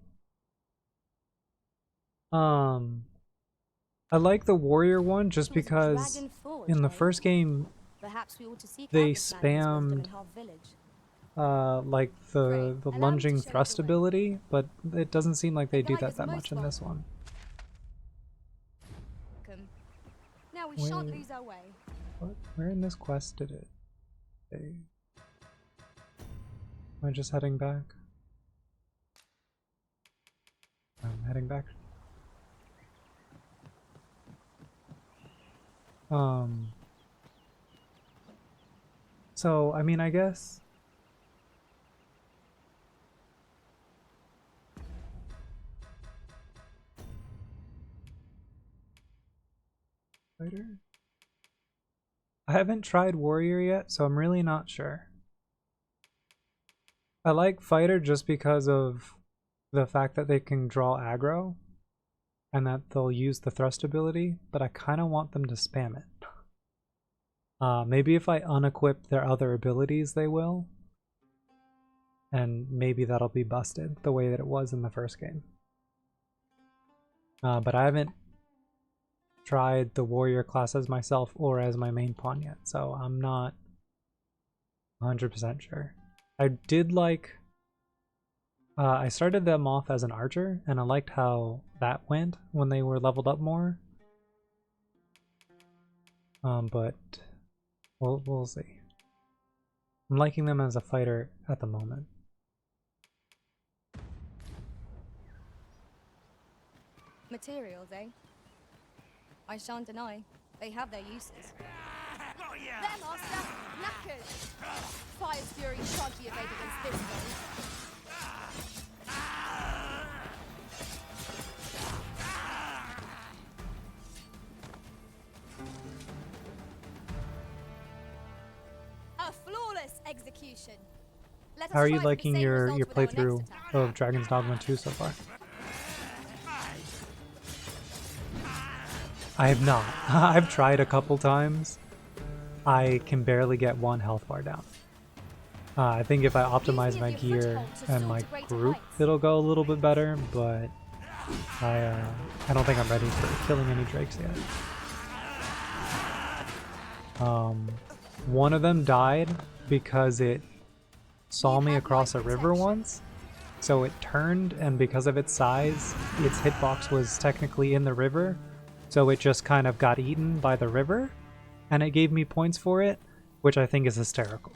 I like the warrior one just It was a because dragon forge, in the eh? first game Perhaps we ought to seek they out this man and his wisdom spammed in Harv Village. like the Allow me lunging to show you thrust the way. ability, but it doesn't seem like they do guide that is that most much in this one. Welcome. Now we Wait. shan't lose our way. What? Where in this quest did it say? Am I just heading back? I'm heading back. So, I mean, I guess... Fighter? I haven't tried warrior yet, so I'm really not sure. I like fighter just because of the fact that they can draw aggro and that they'll use the thrust ability, but I kind of want them to spam it. Maybe if I unequip their other abilities, they will. And maybe that'll be busted the way that it was in the first game. But I haven't tried the warrior class as myself or as my main pawn yet, so I'm not 100% sure. I did like... I started them off as an archer, and I liked how that went when they were leveled up more. But we'll see. I'm liking them as a fighter at the moment. Materials, eh? I shan't deny. They have their uses. There, Master! Knackers! Fire's fury shan't be evaded against this foe. A flawless execution. Let us How are you try for the liking same your result with our next playthrough attack. of Dragon's Dogma 2 so far? I have not. I've tried a couple times. I can barely get one health bar down. I think if I optimize my gear and my group, it'll go a little bit better, but I don't think I'm ready for killing any drakes yet. One of them died because it saw me across a river once, so it turned, and because of its size, its hitbox was technically in the river, so it just kind of got eaten by the river, and it gave me points for it, which I think is hysterical.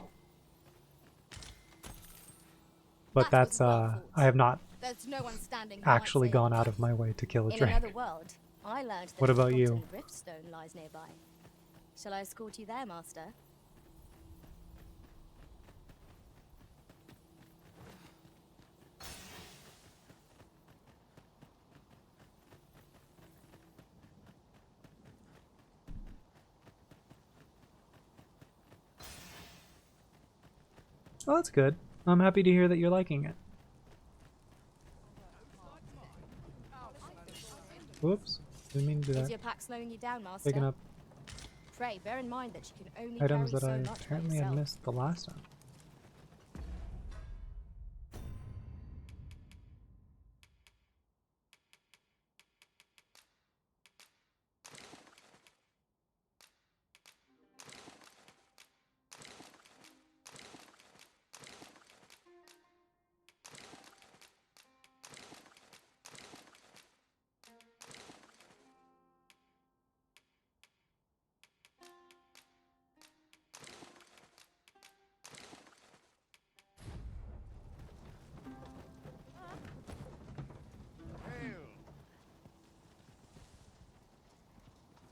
But that's, I have not There's no one standing who might actually say gone out of my way to kill a in drake. another world, I learned that What a about you? forgotten Riftstone lies nearby. Shall I escort you there, Master? Oh, that's good. I'm happy to hear that you're liking it. Whoops. Didn't mean to do Is that. your pack slowing you down, Master? Picking up Pray, bear in mind that you can only items carry that I so much by apparently had yourself. missed the last time.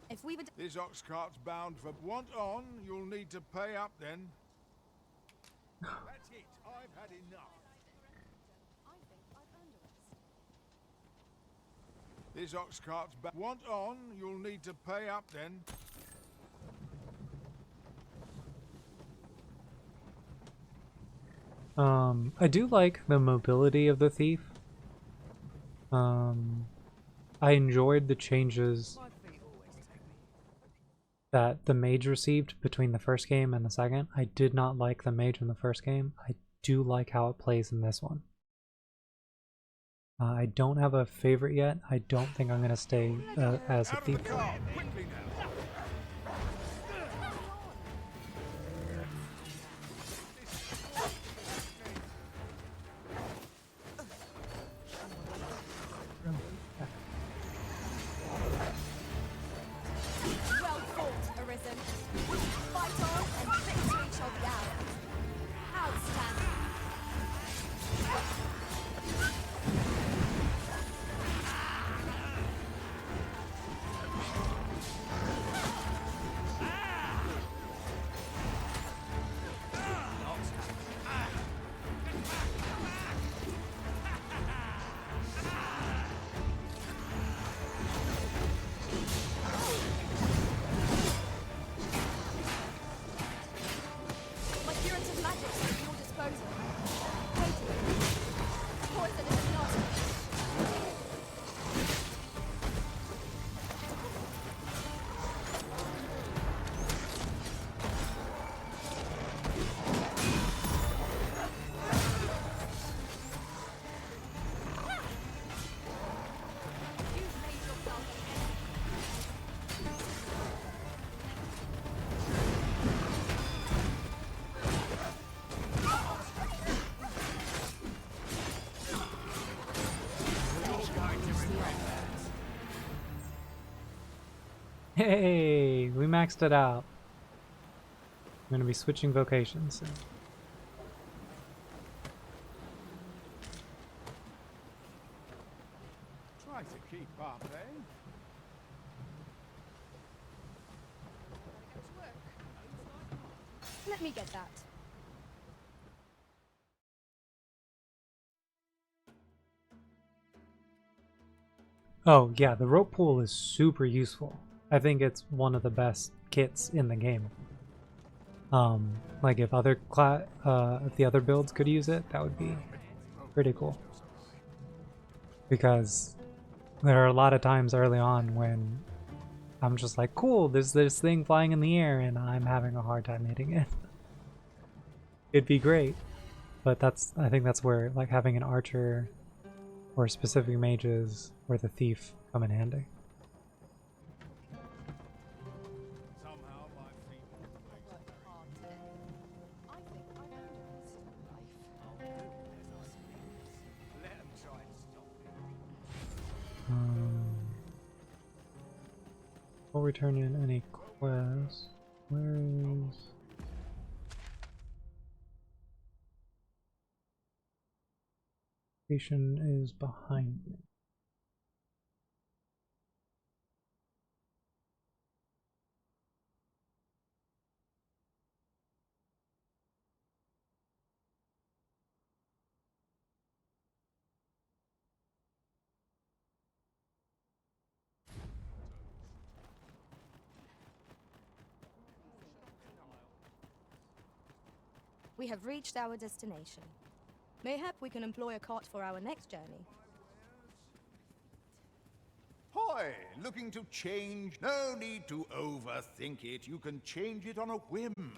If we would... This ox cart's bound for want on, you'll need to pay up then. That's it, I've had enough. This ox cart's want on, you'll need to pay up then. I do like the mobility of the thief. I enjoyed the changes that the mage received between the first game and the second. I did not like the mage in the first game. I do like how it plays in this one. I don't have a favorite yet. I don't think I'm gonna stay as a thief. Well fought, Arisen. Fight on and victory shall be ours. Outstanding. My curative magic is at your disposal. Waiting. Poison is not. You've made yourself an enemy. Hey, we maxed it out. I'm gonna be switching vocations soon. Try to keep up, eh? Let me get that. Oh yeah, the rope pool is super useful. I think it's one of the best kits in the game. Like if if the other builds could use it, that would be pretty cool. Because there are a lot of times early on when I'm just like, cool, there's this thing flying in the air and I'm having a hard time hitting it. It'd be great, but I think that's where like having an archer or specific mages or the thief come in handy. Somehow my feet Let them try and stop me. Before we turn in any quests, where is... Station is behind me. We have reached our destination. Mayhap we can employ a cart for our next journey. Hoy! Looking to change? No need to overthink it. You can change it on a whim.